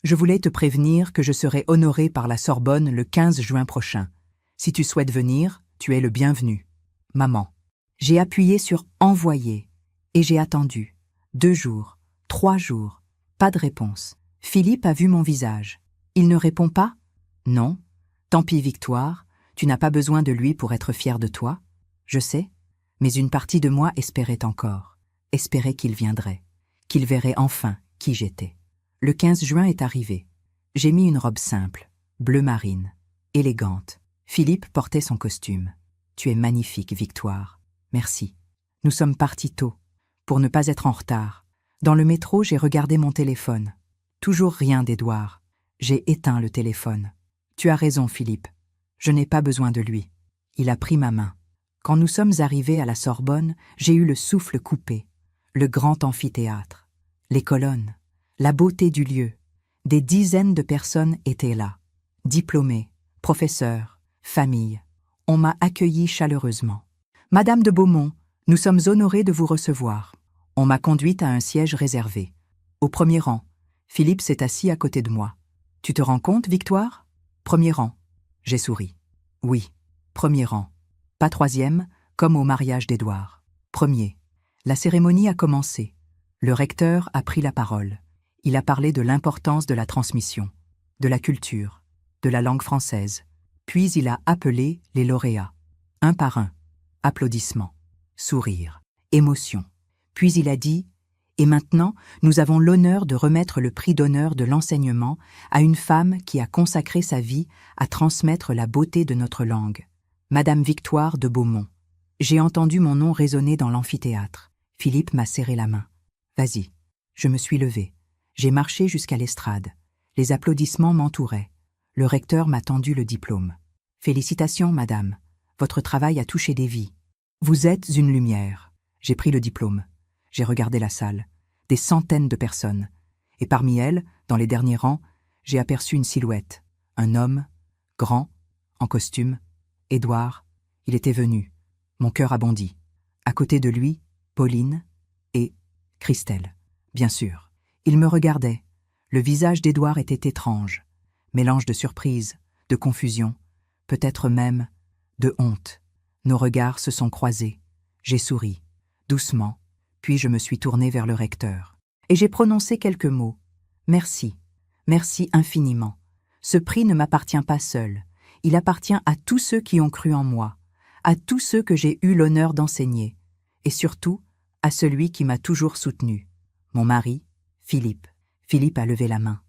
Je voulais te prévenir que je serai honoré par la Sorbonne le 15 juin prochain. Si tu souhaites venir, tu es le bienvenu. Maman. J'ai appuyé sur « Envoyer » et j'ai attendu. 2 jours, 3 jours, pas de réponse. Philippe a vu mon visage. Il ne répond pas? Non. Tant pis Victoire, tu n'as pas besoin de lui pour être fier de toi. Je sais, mais une partie de moi espérait encore. Espérait qu'il viendrait, qu'il verrait enfin qui j'étais. Le 15 juin est arrivé. J'ai mis une robe simple, bleu marine, élégante. Philippe portait son costume. Tu es magnifique, Victoire. Merci. Nous sommes partis tôt, pour ne pas être en retard. Dans le métro, j'ai regardé mon téléphone. Toujours rien d'Édouard. J'ai éteint le téléphone. Tu as raison, Philippe. Je n'ai pas besoin de lui. Il a pris ma main. Quand nous sommes arrivés à la Sorbonne, j'ai eu le souffle coupé. Le grand amphithéâtre, les colonnes, la beauté du lieu. Des dizaines de personnes étaient là. Diplômés, professeurs, familles. On m'a accueilli chaleureusement. Madame de Beaumont, nous sommes honorés de vous recevoir. On m'a conduite à un siège réservé. Au premier rang, Philippe s'est assis à côté de moi. Tu te rends compte, Victoire? Premier rang. J'ai souri. Oui, premier rang. Pas troisième, comme au mariage d'Édouard. Premier. La cérémonie a commencé. Le recteur a pris la parole. Il a parlé de l'importance de la transmission, de la culture, de la langue française. Puis il a appelé les lauréats. Un par un. Applaudissements. Sourires. émotion. Puis il a dit « Et maintenant, nous avons l'honneur de remettre le prix d'honneur de l'enseignement à une femme qui a consacré sa vie à transmettre la beauté de notre langue. Madame Victoire de Beaumont. » J'ai entendu mon nom résonner dans l'amphithéâtre. Philippe m'a serré la main. « Vas-y. » Je me suis levée. J'ai marché jusqu'à l'estrade. Les applaudissements m'entouraient. Le recteur m'a tendu le diplôme. « Félicitations, madame. Votre travail a touché des vies. Vous êtes une lumière. » J'ai pris le diplôme. J'ai regardé la salle. Des centaines de personnes. Et parmi elles, dans les derniers rangs, j'ai aperçu une silhouette. Un homme, grand, en costume. Édouard. Il était venu. Mon cœur a bondi. À côté de lui, Pauline et Christelle. Bien sûr. Il me regardait. Le visage d'Édouard était étrange. Mélange de surprise, de confusion, peut-être même de honte. Nos regards se sont croisés. J'ai souri, doucement, puis je me suis tournée vers le recteur. Et j'ai prononcé quelques mots. Merci, merci infiniment. Ce prix ne m'appartient pas seul. Il appartient à tous ceux qui ont cru en moi, à tous ceux que j'ai eu l'honneur d'enseigner, et surtout à celui qui m'a toujours soutenu. Mon mari, Philippe. Philippe a levé la main,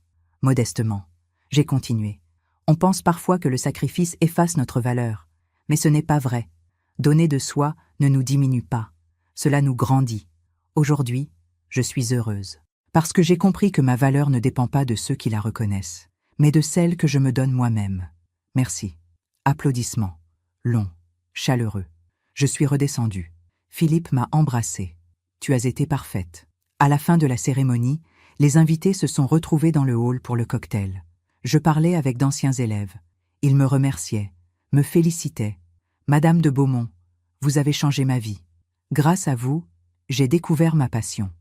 modestement. J'ai continué. On pense parfois que le sacrifice efface notre valeur, mais ce n'est pas vrai. Donner de soi ne nous diminue pas. Cela nous grandit. Aujourd'hui, je suis heureuse, parce que j'ai compris que ma valeur ne dépend pas de ceux qui la reconnaissent, mais de celle que je me donne moi-même. Merci. Applaudissements. Longs, chaleureux. Je suis redescendue. Philippe m'a embrassée. Tu as été parfaite. À la fin de la cérémonie, les invités se sont retrouvés dans le hall pour le cocktail. Je parlais avec d'anciens élèves. Ils me remerciaient, me félicitaient. Madame de Beaumont, vous avez changé ma vie. Grâce à vous, j'ai découvert ma passion.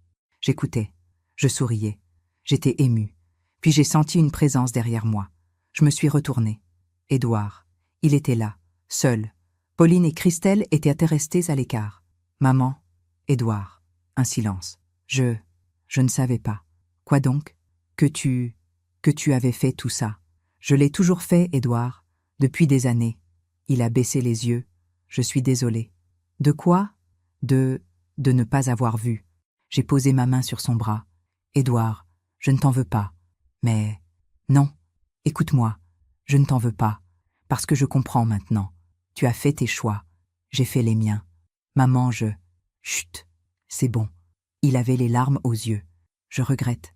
J'écoutais, je souriais, j'étais émue. Puis j'ai senti une présence derrière moi. Je me suis retournée. Édouard, il était là, seul. Pauline et Christelle étaient restées à l'écart. Maman, Édouard, un silence. Je ne savais pas. Quoi donc? Que tu avais fait tout ça. Je l'ai toujours fait, Édouard, depuis des années. Il a baissé les yeux. Je suis désolée. De quoi? De ne pas avoir vu. J'ai posé ma main sur son bras. Édouard, je ne t'en veux pas. Mais non, écoute-moi, je ne t'en veux pas, parce que je comprends maintenant. Tu as fait tes choix, j'ai fait les miens. Maman, Chut, c'est bon. Il avait les larmes aux yeux. Je regrette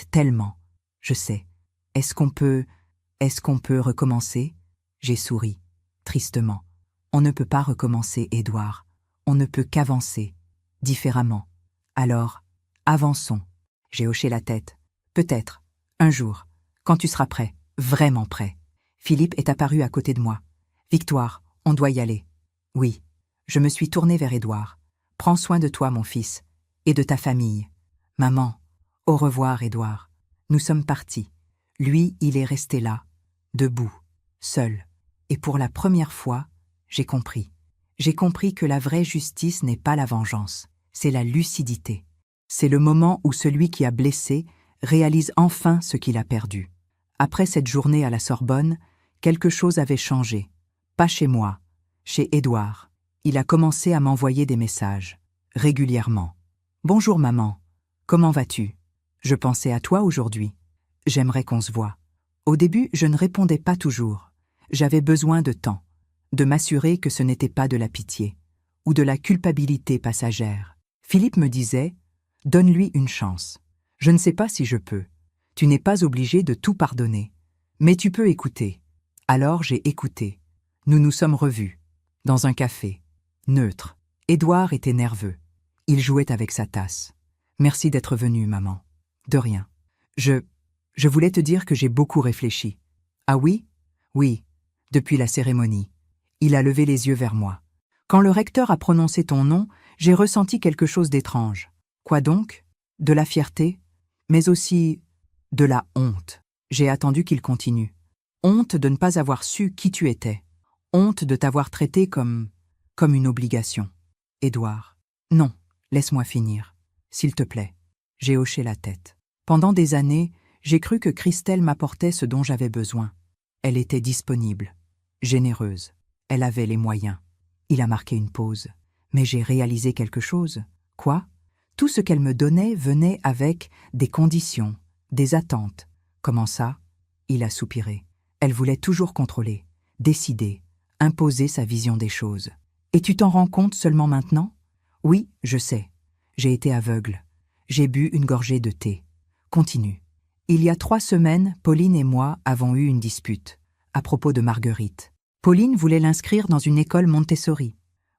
tellement. Je sais. Est-ce qu'on peut recommencer? J'ai souri, tristement. On ne peut pas recommencer, Édouard. On ne peut qu'avancer, différemment. Alors, avançons. J'ai hoché la tête. Peut-être, un jour, quand tu seras prêt, vraiment prêt. Philippe est apparu à côté de moi. Victoire, on doit y aller. Oui. Je me suis tournée vers Édouard. Prends soin de toi, mon fils, et de ta famille. Maman, au revoir, Édouard. Nous sommes partis. Lui, il est resté là, debout, seul. Et pour la première fois, j'ai compris. J'ai compris que la vraie justice n'est pas la vengeance, c'est la lucidité. C'est le moment où celui qui a blessé réalise enfin ce qu'il a perdu. Après cette journée à la Sorbonne, quelque chose avait changé. Pas chez moi, chez Édouard. Il a commencé à m'envoyer des messages, régulièrement. « Bonjour maman, comment vas-tu? Je pensais à toi aujourd'hui. J'aimerais qu'on se voie. » Au début, je ne répondais pas toujours. J'avais besoin de temps, de m'assurer que ce n'était pas de la pitié, ou de la culpabilité passagère. Philippe me disait « Donne-lui une chance. Je ne sais pas si je peux. Tu n'es pas obligé de tout pardonner. Mais tu peux écouter. » Alors j'ai écouté. Nous nous sommes revus, dans un café, neutre. Édouard était nerveux. Il jouait avec sa tasse. « Merci d'être venue, maman. »« De rien. Je voulais te dire que j'ai beaucoup réfléchi. »« Ah oui? »« Oui, depuis la cérémonie. » Il a levé les yeux vers moi. « Quand le recteur a prononcé ton nom, j'ai ressenti quelque chose d'étrange. »« Quoi donc? » ?»« De la fierté, mais aussi de la honte. » J'ai attendu qu'il continue. « Honte de ne pas avoir su qui tu étais. Honte de t'avoir traité comme une obligation. » Édouard. « Non, laisse-moi finir. S'il te plaît. » J'ai hoché la tête. Pendant des années, j'ai cru que Christelle m'apportait ce dont j'avais besoin. Elle était disponible, généreuse. Elle avait les moyens. Il a marqué une pause. Mais j'ai réalisé quelque chose. Quoi? Tout ce qu'elle me donnait venait avec des conditions, des attentes. Comment ça? Il a soupiré. Elle voulait toujours contrôler, décider, imposer sa vision des choses. Et tu t'en rends compte seulement maintenant? Oui, je sais. J'ai été aveugle. J'ai bu une gorgée de thé. Continue. Il y a 3 semaines, Pauline et moi avons eu une dispute, à propos de Marguerite. Pauline voulait l'inscrire dans une école Montessori.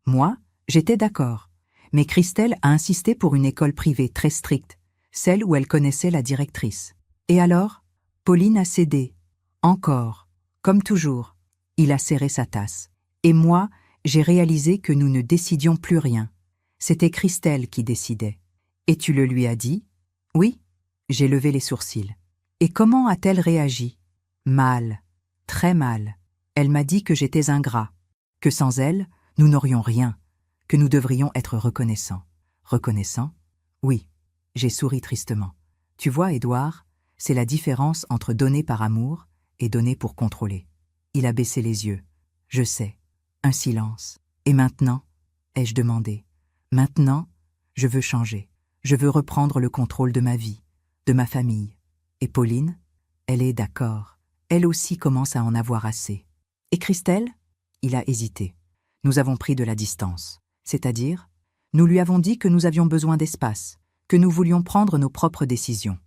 Moi, j'étais d'accord. Mais Christelle a insisté pour une école privée très stricte, celle où elle connaissait la directrice. Et alors, Pauline a cédé. Encore. Comme toujours. Il a serré sa tasse. Et moi, j'ai réalisé que nous ne décidions plus rien. C'était Christelle qui décidait. Et tu le lui as dit? Oui. J'ai levé les sourcils. Et comment a-t-elle réagi? Mal. Très mal. Elle m'a dit que j'étais ingrat. Que sans elle, nous n'aurions rien. Que nous devrions être reconnaissants. Reconnaissants? Oui. J'ai souri tristement. Tu vois, Édouard, c'est la différence entre donner par amour et donner pour contrôler. Il a baissé les yeux. Je sais. Un silence. Et maintenant? Ai-je demandé. Maintenant, je veux changer. Je veux reprendre le contrôle de ma vie, de ma famille. Et Pauline? Elle est d'accord. Elle aussi commence à en avoir assez. Et Christelle? Il a hésité. Nous avons pris de la distance. C'est-à-dire, nous lui avons dit que nous avions besoin d'espace, que nous voulions prendre nos propres décisions.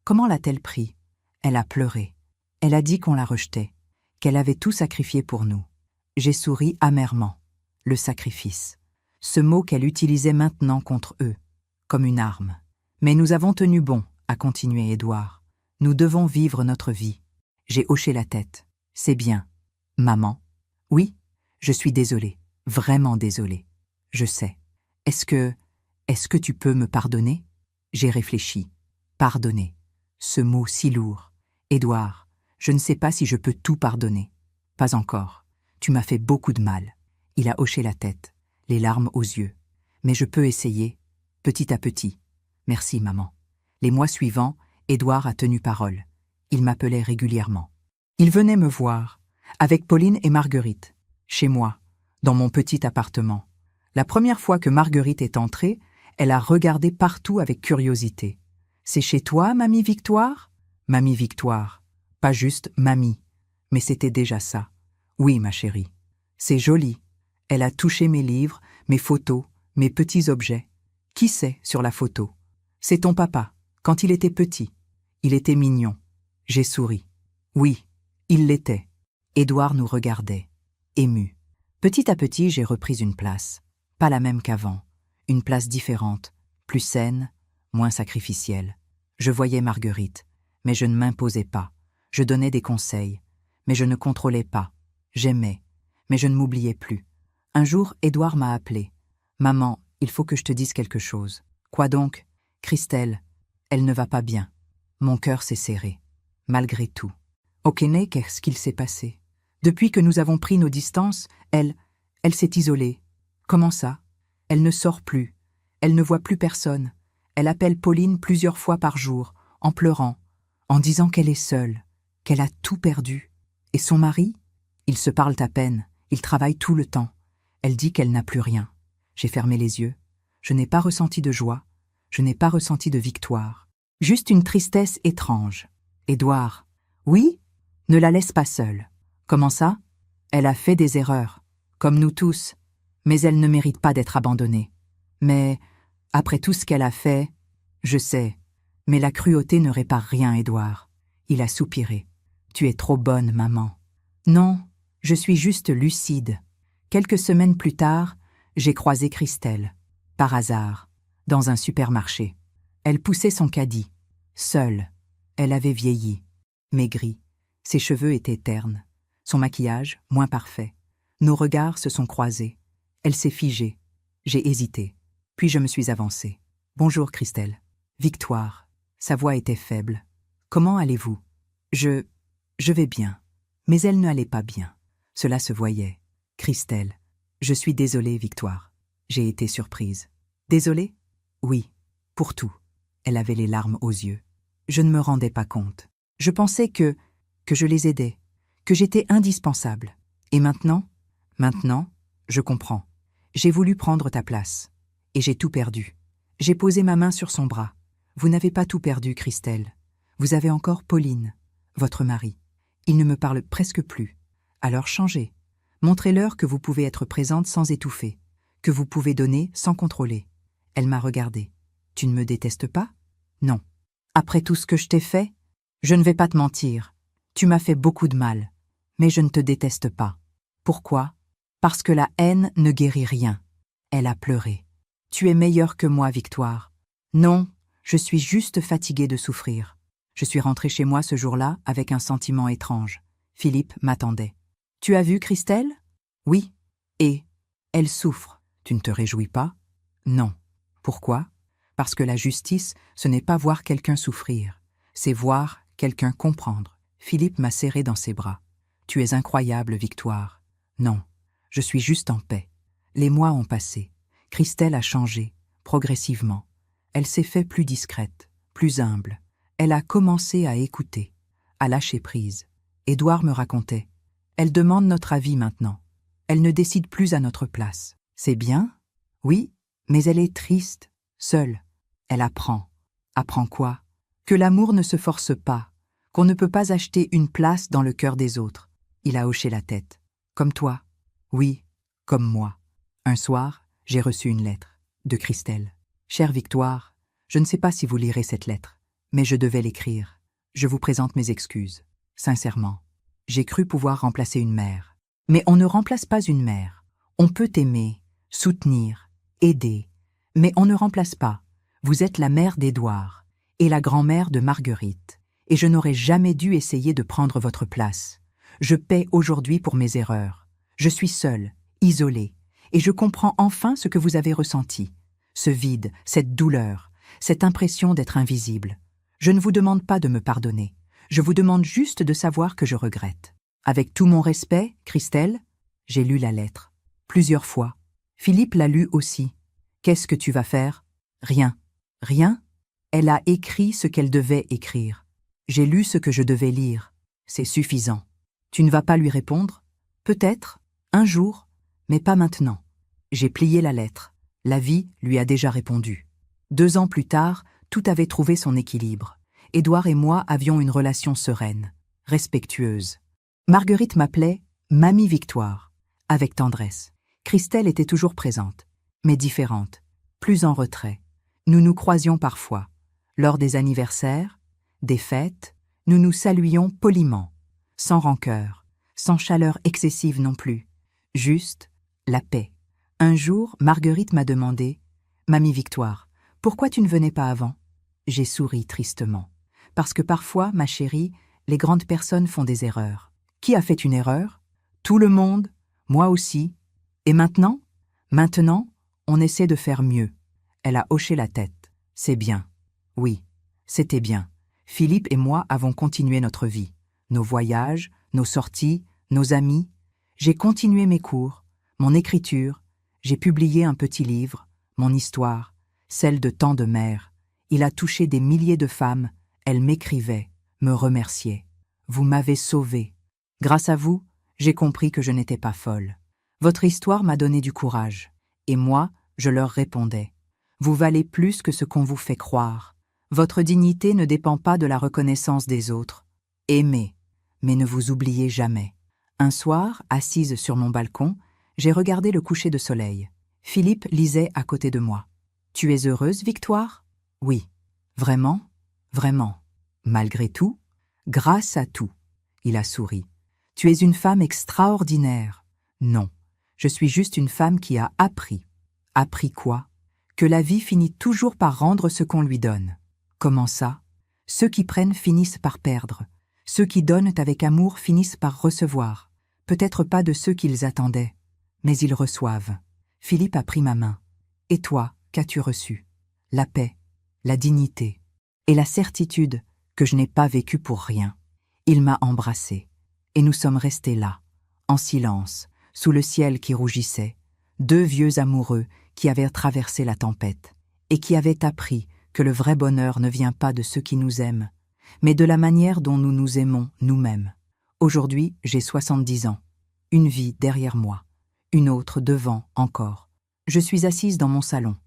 Comment l'a-t-elle pris? Elle a pleuré. Elle a dit qu'on la rejetait, qu'elle avait tout sacrifié pour nous. J'ai souri amèrement. Le sacrifice. Ce mot qu'elle utilisait maintenant contre eux, comme une arme. Mais nous avons tenu bon, a continué Édouard. Nous devons vivre notre vie. J'ai hoché la tête. C'est bien. Maman? Oui, je suis désolée. Vraiment désolée. Je sais. Est-ce que tu peux me pardonner? J'ai réfléchi. Pardonner. Ce mot si lourd. Édouard, je ne sais pas si je peux tout pardonner. Pas encore. Tu m'as fait beaucoup de mal. Il a hoché la tête, les larmes aux yeux. Mais je peux essayer, petit à petit. Merci, maman. Les mois suivants, Édouard a tenu parole. Il m'appelait régulièrement. Il venait me voir, avec Pauline et Marguerite, chez moi, dans mon petit appartement. La première fois que Marguerite est entrée, elle a regardé partout avec curiosité. « C'est chez toi, Mamie Victoire ?» Mamie Victoire. Pas juste Mamie, mais c'était déjà ça. Oui, ma chérie. C'est joli. Elle a touché mes livres, mes photos, mes petits objets. Qui c'est sur la photo? C'est ton papa, quand il était petit. Il était mignon. J'ai souri. Oui, il l'était. Édouard nous regardait, ému. Petit à petit, j'ai repris une place. Pas la même qu'avant. Une place différente, plus saine, moins sacrificielle. Je voyais Marguerite, mais je ne m'imposais pas. Je donnais des conseils, mais je ne contrôlais pas. J'aimais, mais je ne m'oubliais plus. Un jour, Édouard m'a appelé. « Maman, il faut que je te dise quelque chose. »« Quoi donc ?»« Christelle, elle ne va pas bien. » Mon cœur s'est serré. Malgré tout. Okene, qu'est-ce qu'il s'est passé? Depuis que nous avons pris nos distances, elle s'est isolée. Comment ça? Elle ne sort plus. Elle ne voit plus personne. Elle appelle Pauline plusieurs fois par jour, en pleurant, en disant qu'elle est seule, qu'elle a tout perdu. Et son mari? Ils se parlent à peine, ils travaillent tout le temps. Elle dit qu'elle n'a plus rien. J'ai fermé les yeux. Je n'ai pas ressenti de joie. Je n'ai pas ressenti de victoire. Juste une tristesse étrange. Édouard. Oui? Ne la laisse pas seule. Comment ça? Elle a fait des erreurs, comme nous tous. Mais elle ne mérite pas d'être abandonnée. Mais, après tout ce qu'elle a fait, je sais. Mais la cruauté ne répare rien, Édouard. Il a soupiré. Tu es trop bonne, maman. Non, je suis juste lucide. Quelques semaines plus tard, j'ai croisé Christelle, par hasard, dans un supermarché. Elle poussait son caddie, seule. Elle avait vieilli, maigri. Ses cheveux étaient ternes, son maquillage moins parfait. Nos regards se sont croisés. Elle s'est figée. J'ai hésité. Puis je me suis avancée. « Bonjour, Christelle. »« Victoire. » Sa voix était faible. « Comment allez-vous ?»« Je vais bien. » Mais elle n'allait pas bien. Cela se voyait. « Christelle. »« Je suis désolée, Victoire. » J'ai été surprise. « Désolée ?»« Oui, pour tout. » Elle avait les larmes aux yeux. Je ne me rendais pas compte. Je pensais que je les aidais, que j'étais indispensable. Et maintenant, je comprends. J'ai voulu prendre ta place. Et j'ai tout perdu. J'ai posé ma main sur son bras. Vous n'avez pas tout perdu, Christelle. Vous avez encore Pauline, votre mari. Il ne me parle presque plus. Alors changez. Montrez-leur que vous pouvez être présente sans étouffer, que vous pouvez donner sans contrôler. Elle m'a regardée. Tu ne me détestes pas? Non. Après tout ce que je t'ai fait, je ne vais pas te mentir. Tu m'as fait beaucoup de mal. Mais je ne te déteste pas. Pourquoi? Parce que la haine ne guérit rien. Elle a pleuré. Tu es meilleure que moi, Victoire. Non, je suis juste fatiguée de souffrir. Je suis rentrée chez moi ce jour-là avec un sentiment étrange. Philippe m'attendait. Tu as vu Christelle? Oui. Et? Elle souffre. Tu ne te réjouis pas? Non. Pourquoi? Parce que la justice, ce n'est pas voir quelqu'un souffrir. C'est voir quelqu'un comprendre. Philippe m'a serré dans ses bras. Tu es incroyable, Victoire. Non, je suis juste en paix. Les mois ont passé. Christelle a changé, progressivement. Elle s'est fait plus discrète, plus humble. Elle a commencé à écouter, à lâcher prise. Édouard me racontait. Elle demande notre avis maintenant. Elle ne décide plus à notre place. C'est bien? Oui, mais elle est triste, seule. Elle apprend. Apprend quoi? Que l'amour ne se force pas, qu'on ne peut pas acheter une place dans le cœur des autres. Il a hoché la tête. Comme toi. Oui, comme moi. Un soir, j'ai reçu une lettre de Christelle. Chère Victoire, je ne sais pas si vous lirez cette lettre, mais je devais l'écrire. Je vous présente mes excuses. Sincèrement, j'ai cru pouvoir remplacer une mère. Mais on ne remplace pas une mère. On peut aimer, soutenir, aider, mais on ne remplace pas. Vous êtes la mère d'Édouard et la grand-mère de Marguerite, et je n'aurais jamais dû essayer de prendre votre place. Je paie aujourd'hui pour mes erreurs. Je suis seule, isolée, et je comprends enfin ce que vous avez ressenti. Ce vide, cette douleur, cette impression d'être invisible. Je ne vous demande pas de me pardonner. Je vous demande juste de savoir que je regrette. Avec tout mon respect, Christelle, j'ai lu la lettre. Plusieurs fois. Philippe l'a lu aussi. Qu'est-ce que tu vas faire? Rien. Rien? Elle a écrit ce qu'elle devait écrire. J'ai lu ce que je devais lire. C'est suffisant. Tu ne vas pas lui répondre? Peut-être, un jour, mais pas maintenant. J'ai plié la lettre. La vie lui a déjà répondu. 2 ans plus tard, tout avait trouvé son équilibre. Édouard et moi avions une relation sereine, respectueuse. Marguerite m'appelait « Mamie Victoire », avec tendresse. Christelle était toujours présente, mais différente, plus en retrait. Nous nous croisions parfois. Lors des anniversaires, des fêtes, nous nous saluions poliment, sans rancœur, sans chaleur excessive non plus. Juste la paix. Un jour, Marguerite m'a demandé « Mamie Victoire, pourquoi tu ne venais pas avant ?» J'ai souri tristement. Parce que parfois, ma chérie, les grandes personnes font des erreurs. Qui a fait une erreur? Tout le monde, moi aussi. Et maintenant? Maintenant, on essaie de faire mieux. Elle a hoché la tête. C'est bien. Oui, c'était bien. Philippe et moi avons continué notre vie. Nos voyages, nos sorties, nos amis. J'ai continué mes cours, mon écriture. J'ai publié un petit livre, mon histoire, celle de tant de mères. Il a touché des milliers de femmes. Elles m'écrivaient, me remerciaient. Vous m'avez sauvée. Grâce à vous, j'ai compris que je n'étais pas folle. Votre histoire m'a donné du courage. Et moi, je leur répondais. Vous valez plus que ce qu'on vous fait croire. Votre dignité ne dépend pas de la reconnaissance des autres. Aimez, mais ne vous oubliez jamais. Un soir, assise sur mon balcon, j'ai regardé le coucher de soleil. Philippe lisait à côté de moi. « Tu es heureuse, Victoire ?» « Oui. »« Vraiment ? Vraiment. Malgré tout ? Grâce à tout. » Il a souri. « Tu es une femme extraordinaire. » « Non. Je suis juste une femme qui a appris. » « Appris quoi ? Que la vie finit toujours par rendre ce qu'on lui donne. » « Comment ça ? Ceux qui prennent finissent par perdre. Ceux qui donnent avec amour finissent par recevoir. Peut-être pas de ceux qu'ils attendaient, mais ils reçoivent. Philippe a pris ma main. « Et toi, qu'as-tu reçu ? » « La paix, la dignité et la certitude que je n'ai pas vécu pour rien. » Il m'a embrassée, et nous sommes restés là, en silence, sous le ciel qui rougissait, 2 vieux amoureux qui avaient traversé la tempête, et qui avaient appris que le vrai bonheur ne vient pas de ceux qui nous aiment, mais de la manière dont nous nous aimons nous-mêmes. Aujourd'hui, j'ai 70 ans, une vie derrière moi, une autre devant encore. Je suis assise dans mon salon.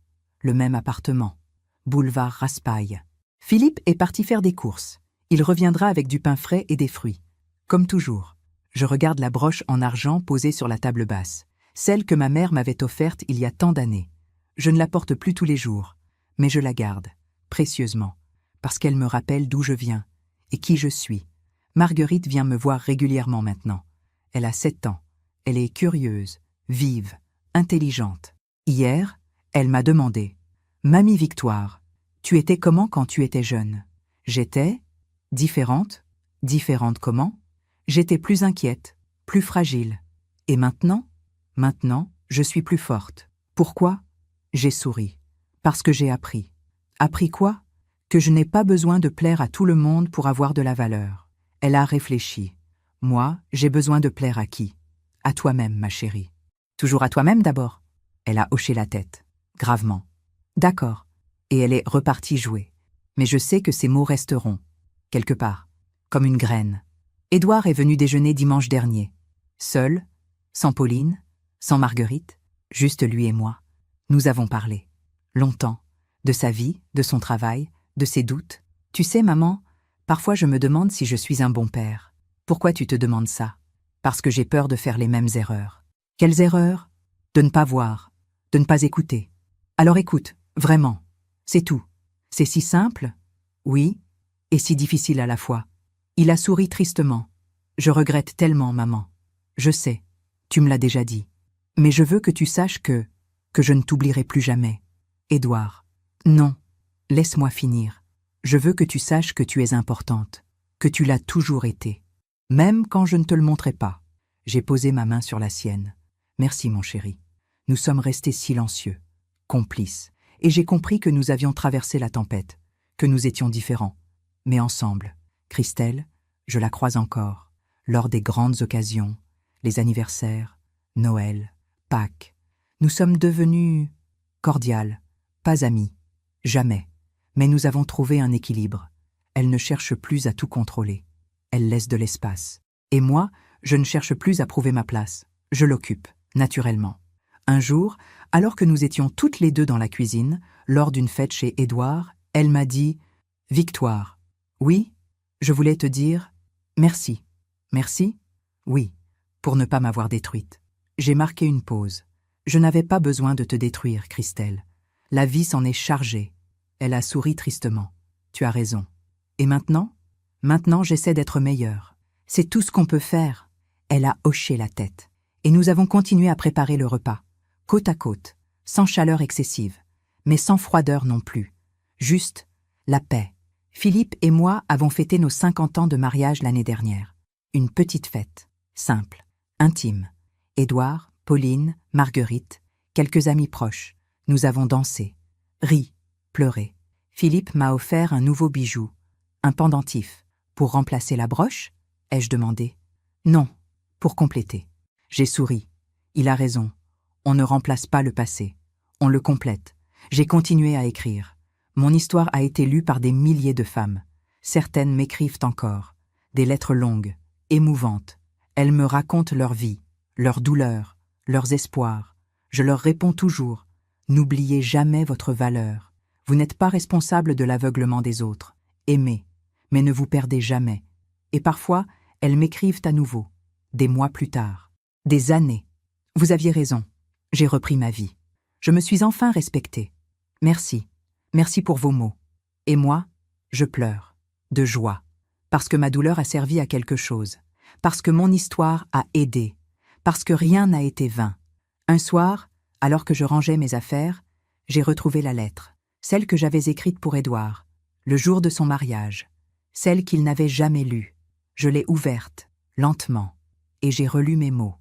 Le même appartement. Boulevard Raspail. Philippe est parti faire des courses. Il reviendra avec du pain frais et des fruits. Comme toujours. Je regarde la broche en argent posée sur la table basse. Celle que ma mère m'avait offerte il y a tant d'années. Je ne la porte plus tous les jours, mais je la garde, précieusement, parce qu'elle me rappelle d'où je viens et qui je suis. Marguerite vient me voir régulièrement maintenant. Elle a 7 ans. Elle est curieuse, vive, intelligente. Hier, elle m'a demandé « Mamie Victoire, tu étais comment quand tu étais jeune ?» J'étais différente. Différente comment? J'étais plus inquiète, plus fragile. Et maintenant? Maintenant, je suis plus forte. Pourquoi? J'ai souri. Parce que j'ai appris. Appris quoi? Que je n'ai pas besoin de plaire à tout le monde pour avoir de la valeur. Elle a réfléchi. Moi, j'ai besoin de plaire à qui? À toi-même, ma chérie. Toujours à toi-même d'abord. Elle a hoché la tête, gravement. D'accord. Et elle est repartie jouer. Mais je sais que ces mots resteront, quelque part, comme une graine. Édouard est venu déjeuner dimanche dernier. Seul, sans Pauline, sans Marguerite, juste lui et moi. Nous avons parlé. Longtemps. De sa vie, de son travail, de ses doutes. Tu sais, maman, parfois je me demande si je suis un bon père. Pourquoi tu te demandes ça? Parce que j'ai peur de faire les mêmes erreurs. Quelles erreurs? De ne pas voir, de ne pas écouter. Alors écoute, vraiment. C'est tout. C'est si simple? Oui, et si difficile à la fois. Il a souri tristement. Je regrette tellement, maman. Je sais, tu me l'as déjà dit. Mais je veux que tu saches que je ne t'oublierai plus jamais. Édouard. Non, laisse-moi finir. Je veux que tu saches que tu es importante, que tu l'as toujours été. Même quand je ne te le montrais pas. J'ai posé ma main sur la sienne. Merci, mon chéri. Nous sommes restés silencieux, complices, et j'ai compris que nous avions traversé la tempête, que nous étions différents, mais ensemble. Christelle, je la croise encore, lors des grandes occasions, les anniversaires, Noël, Pâques. Nous sommes devenus cordiales, pas amis, jamais. Mais nous avons trouvé un équilibre. Elle ne cherche plus à tout contrôler. Elle laisse de l'espace. Et moi, je ne cherche plus à prouver ma place. Je l'occupe, naturellement. Un jour, alors que nous étions toutes les deux dans la cuisine, lors d'une fête chez Édouard, elle m'a dit « Victoire, oui, je voulais te dire merci. » Merci? Oui, pour ne pas m'avoir détruite. J'ai marqué une pause. Je n'avais pas besoin de te détruire, Christelle. La vie s'en est chargée. Elle a souri tristement. Tu as raison. Et maintenant? Maintenant, j'essaie d'être meilleure. C'est tout ce qu'on peut faire. Elle a hoché la tête. Et nous avons continué à préparer le repas, côte à côte, sans chaleur excessive, mais sans froideur non plus. Juste la paix. Philippe et moi avons fêté nos 50 ans de mariage l'année dernière. Une petite fête, simple, intime. Édouard, Pauline, Marguerite, quelques amis proches. Nous avons dansé, ri, pleuré. Philippe m'a offert un nouveau bijou, un pendentif. Pour remplacer la broche? Ai-je demandé. Non, pour compléter. J'ai souri. Il a raison. On ne remplace pas le passé. On le complète. J'ai continué à écrire. Mon histoire a été lue par des milliers de femmes. Certaines m'écrivent encore. Des lettres longues, émouvantes. Elles me racontent leur vie, leurs douleurs, leurs espoirs. Je leur réponds toujours. N'oubliez jamais votre valeur. Vous n'êtes pas responsable de l'aveuglement des autres. Aimez, mais ne vous perdez jamais. Et parfois, elles m'écrivent à nouveau, des mois plus tard, des années. Vous aviez raison, j'ai repris ma vie. Je me suis enfin respectée. Merci, merci pour vos mots. Et moi, je pleure, de joie, parce que ma douleur a servi à quelque chose, parce que mon histoire a aidé, parce que rien n'a été vain. Un soir, alors que je rangeais mes affaires, j'ai retrouvé la lettre, celle que j'avais écrite pour Édouard, le jour de son mariage, celle qu'il n'avait jamais lue. Je l'ai ouverte, lentement, et j'ai relu mes mots.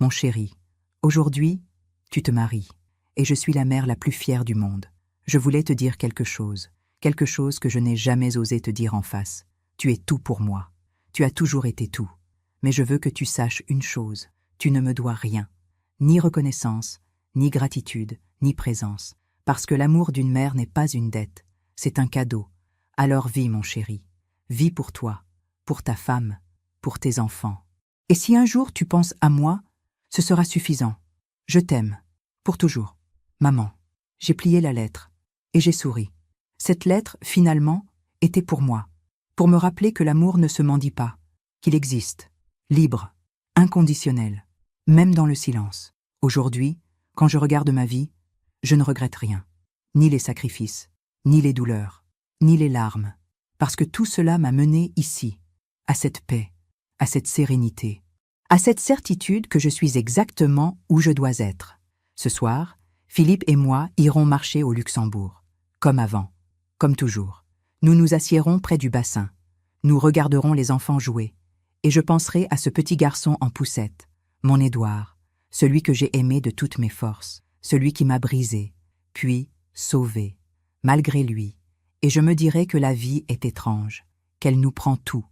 Mon chéri, aujourd'hui, tu te maries, et je suis la mère la plus fière du monde. Je voulais te dire quelque chose que je n'ai jamais osé te dire en face. Tu es tout pour moi. Tu as toujours été tout. Mais je veux que tu saches une chose, tu ne me dois rien. Ni reconnaissance, ni gratitude, ni présence. Parce que l'amour d'une mère n'est pas une dette, c'est un cadeau. Alors vis, mon chéri. Vis pour toi, pour ta femme, pour tes enfants. Et si un jour tu penses à moi, ce sera suffisant. Je t'aime, pour toujours. Maman. J'ai plié la lettre. Et j'ai souri. Cette lettre, finalement, était pour moi. Pour me rappeler que l'amour ne se mendie pas. Qu'il existe. Libre. Inconditionnel. Même dans le silence. Aujourd'hui, quand je regarde ma vie, je ne regrette rien. Ni les sacrifices, ni les douleurs, ni les larmes. Parce que tout cela m'a mené ici, à cette paix, à cette sérénité, à cette certitude que je suis exactement où je dois être. Ce soir, Philippe et moi irons marcher au Luxembourg, comme avant, comme toujours. Nous nous assiérons près du bassin, nous regarderons les enfants jouer, et je penserai à ce petit garçon en poussette, mon Édouard, celui que j'ai aimé de toutes mes forces, celui qui m'a brisé, puis sauvé, malgré lui, et je me dirai que la vie est étrange, qu'elle nous prend tout,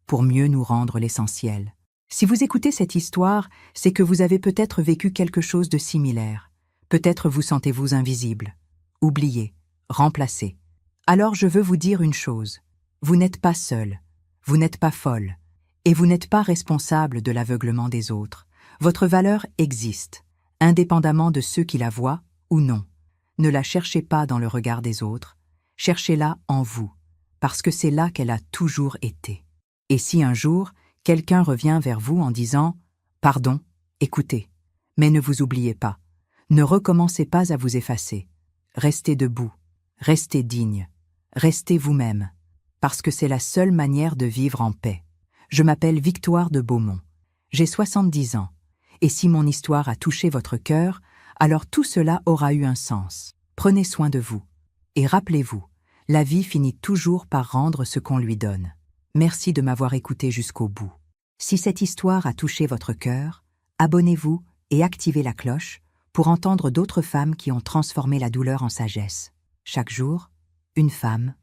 pour mieux nous rendre l'essentiel. Si vous écoutez cette histoire, c'est que vous avez peut-être vécu quelque chose de similaire. Peut-être vous sentez-vous invisible, oublié, remplacé. Alors je veux vous dire une chose. Vous n'êtes pas seul, vous n'êtes pas folle, et vous n'êtes pas responsable de l'aveuglement des autres. Votre valeur existe, indépendamment de ceux qui la voient ou non. Ne la cherchez pas dans le regard des autres, cherchez-la en vous, parce que c'est là qu'elle a toujours été. Et si un jour, quelqu'un revient vers vous en disant « Pardon, écoutez », mais ne vous oubliez pas, ne recommencez pas à vous effacer. Restez debout, restez digne, restez vous-même, parce que c'est la seule manière de vivre en paix. Je m'appelle Victoire de Beaumont, j'ai 70 ans, et si mon histoire a touché votre cœur, alors tout cela aura eu un sens. Prenez soin de vous, et rappelez-vous, la vie finit toujours par rendre ce qu'on lui donne. Merci de m'avoir écouté jusqu'au bout. Si cette histoire a touché votre cœur, abonnez-vous et activez la cloche pour entendre d'autres femmes qui ont transformé la douleur en sagesse. Chaque jour, une femme,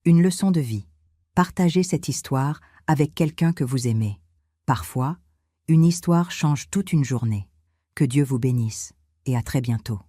une leçon de vie. Partagez cette histoire avec quelqu'un que vous aimez. Parfois, une histoire change toute une journée. Que Dieu vous bénisse et à très bientôt.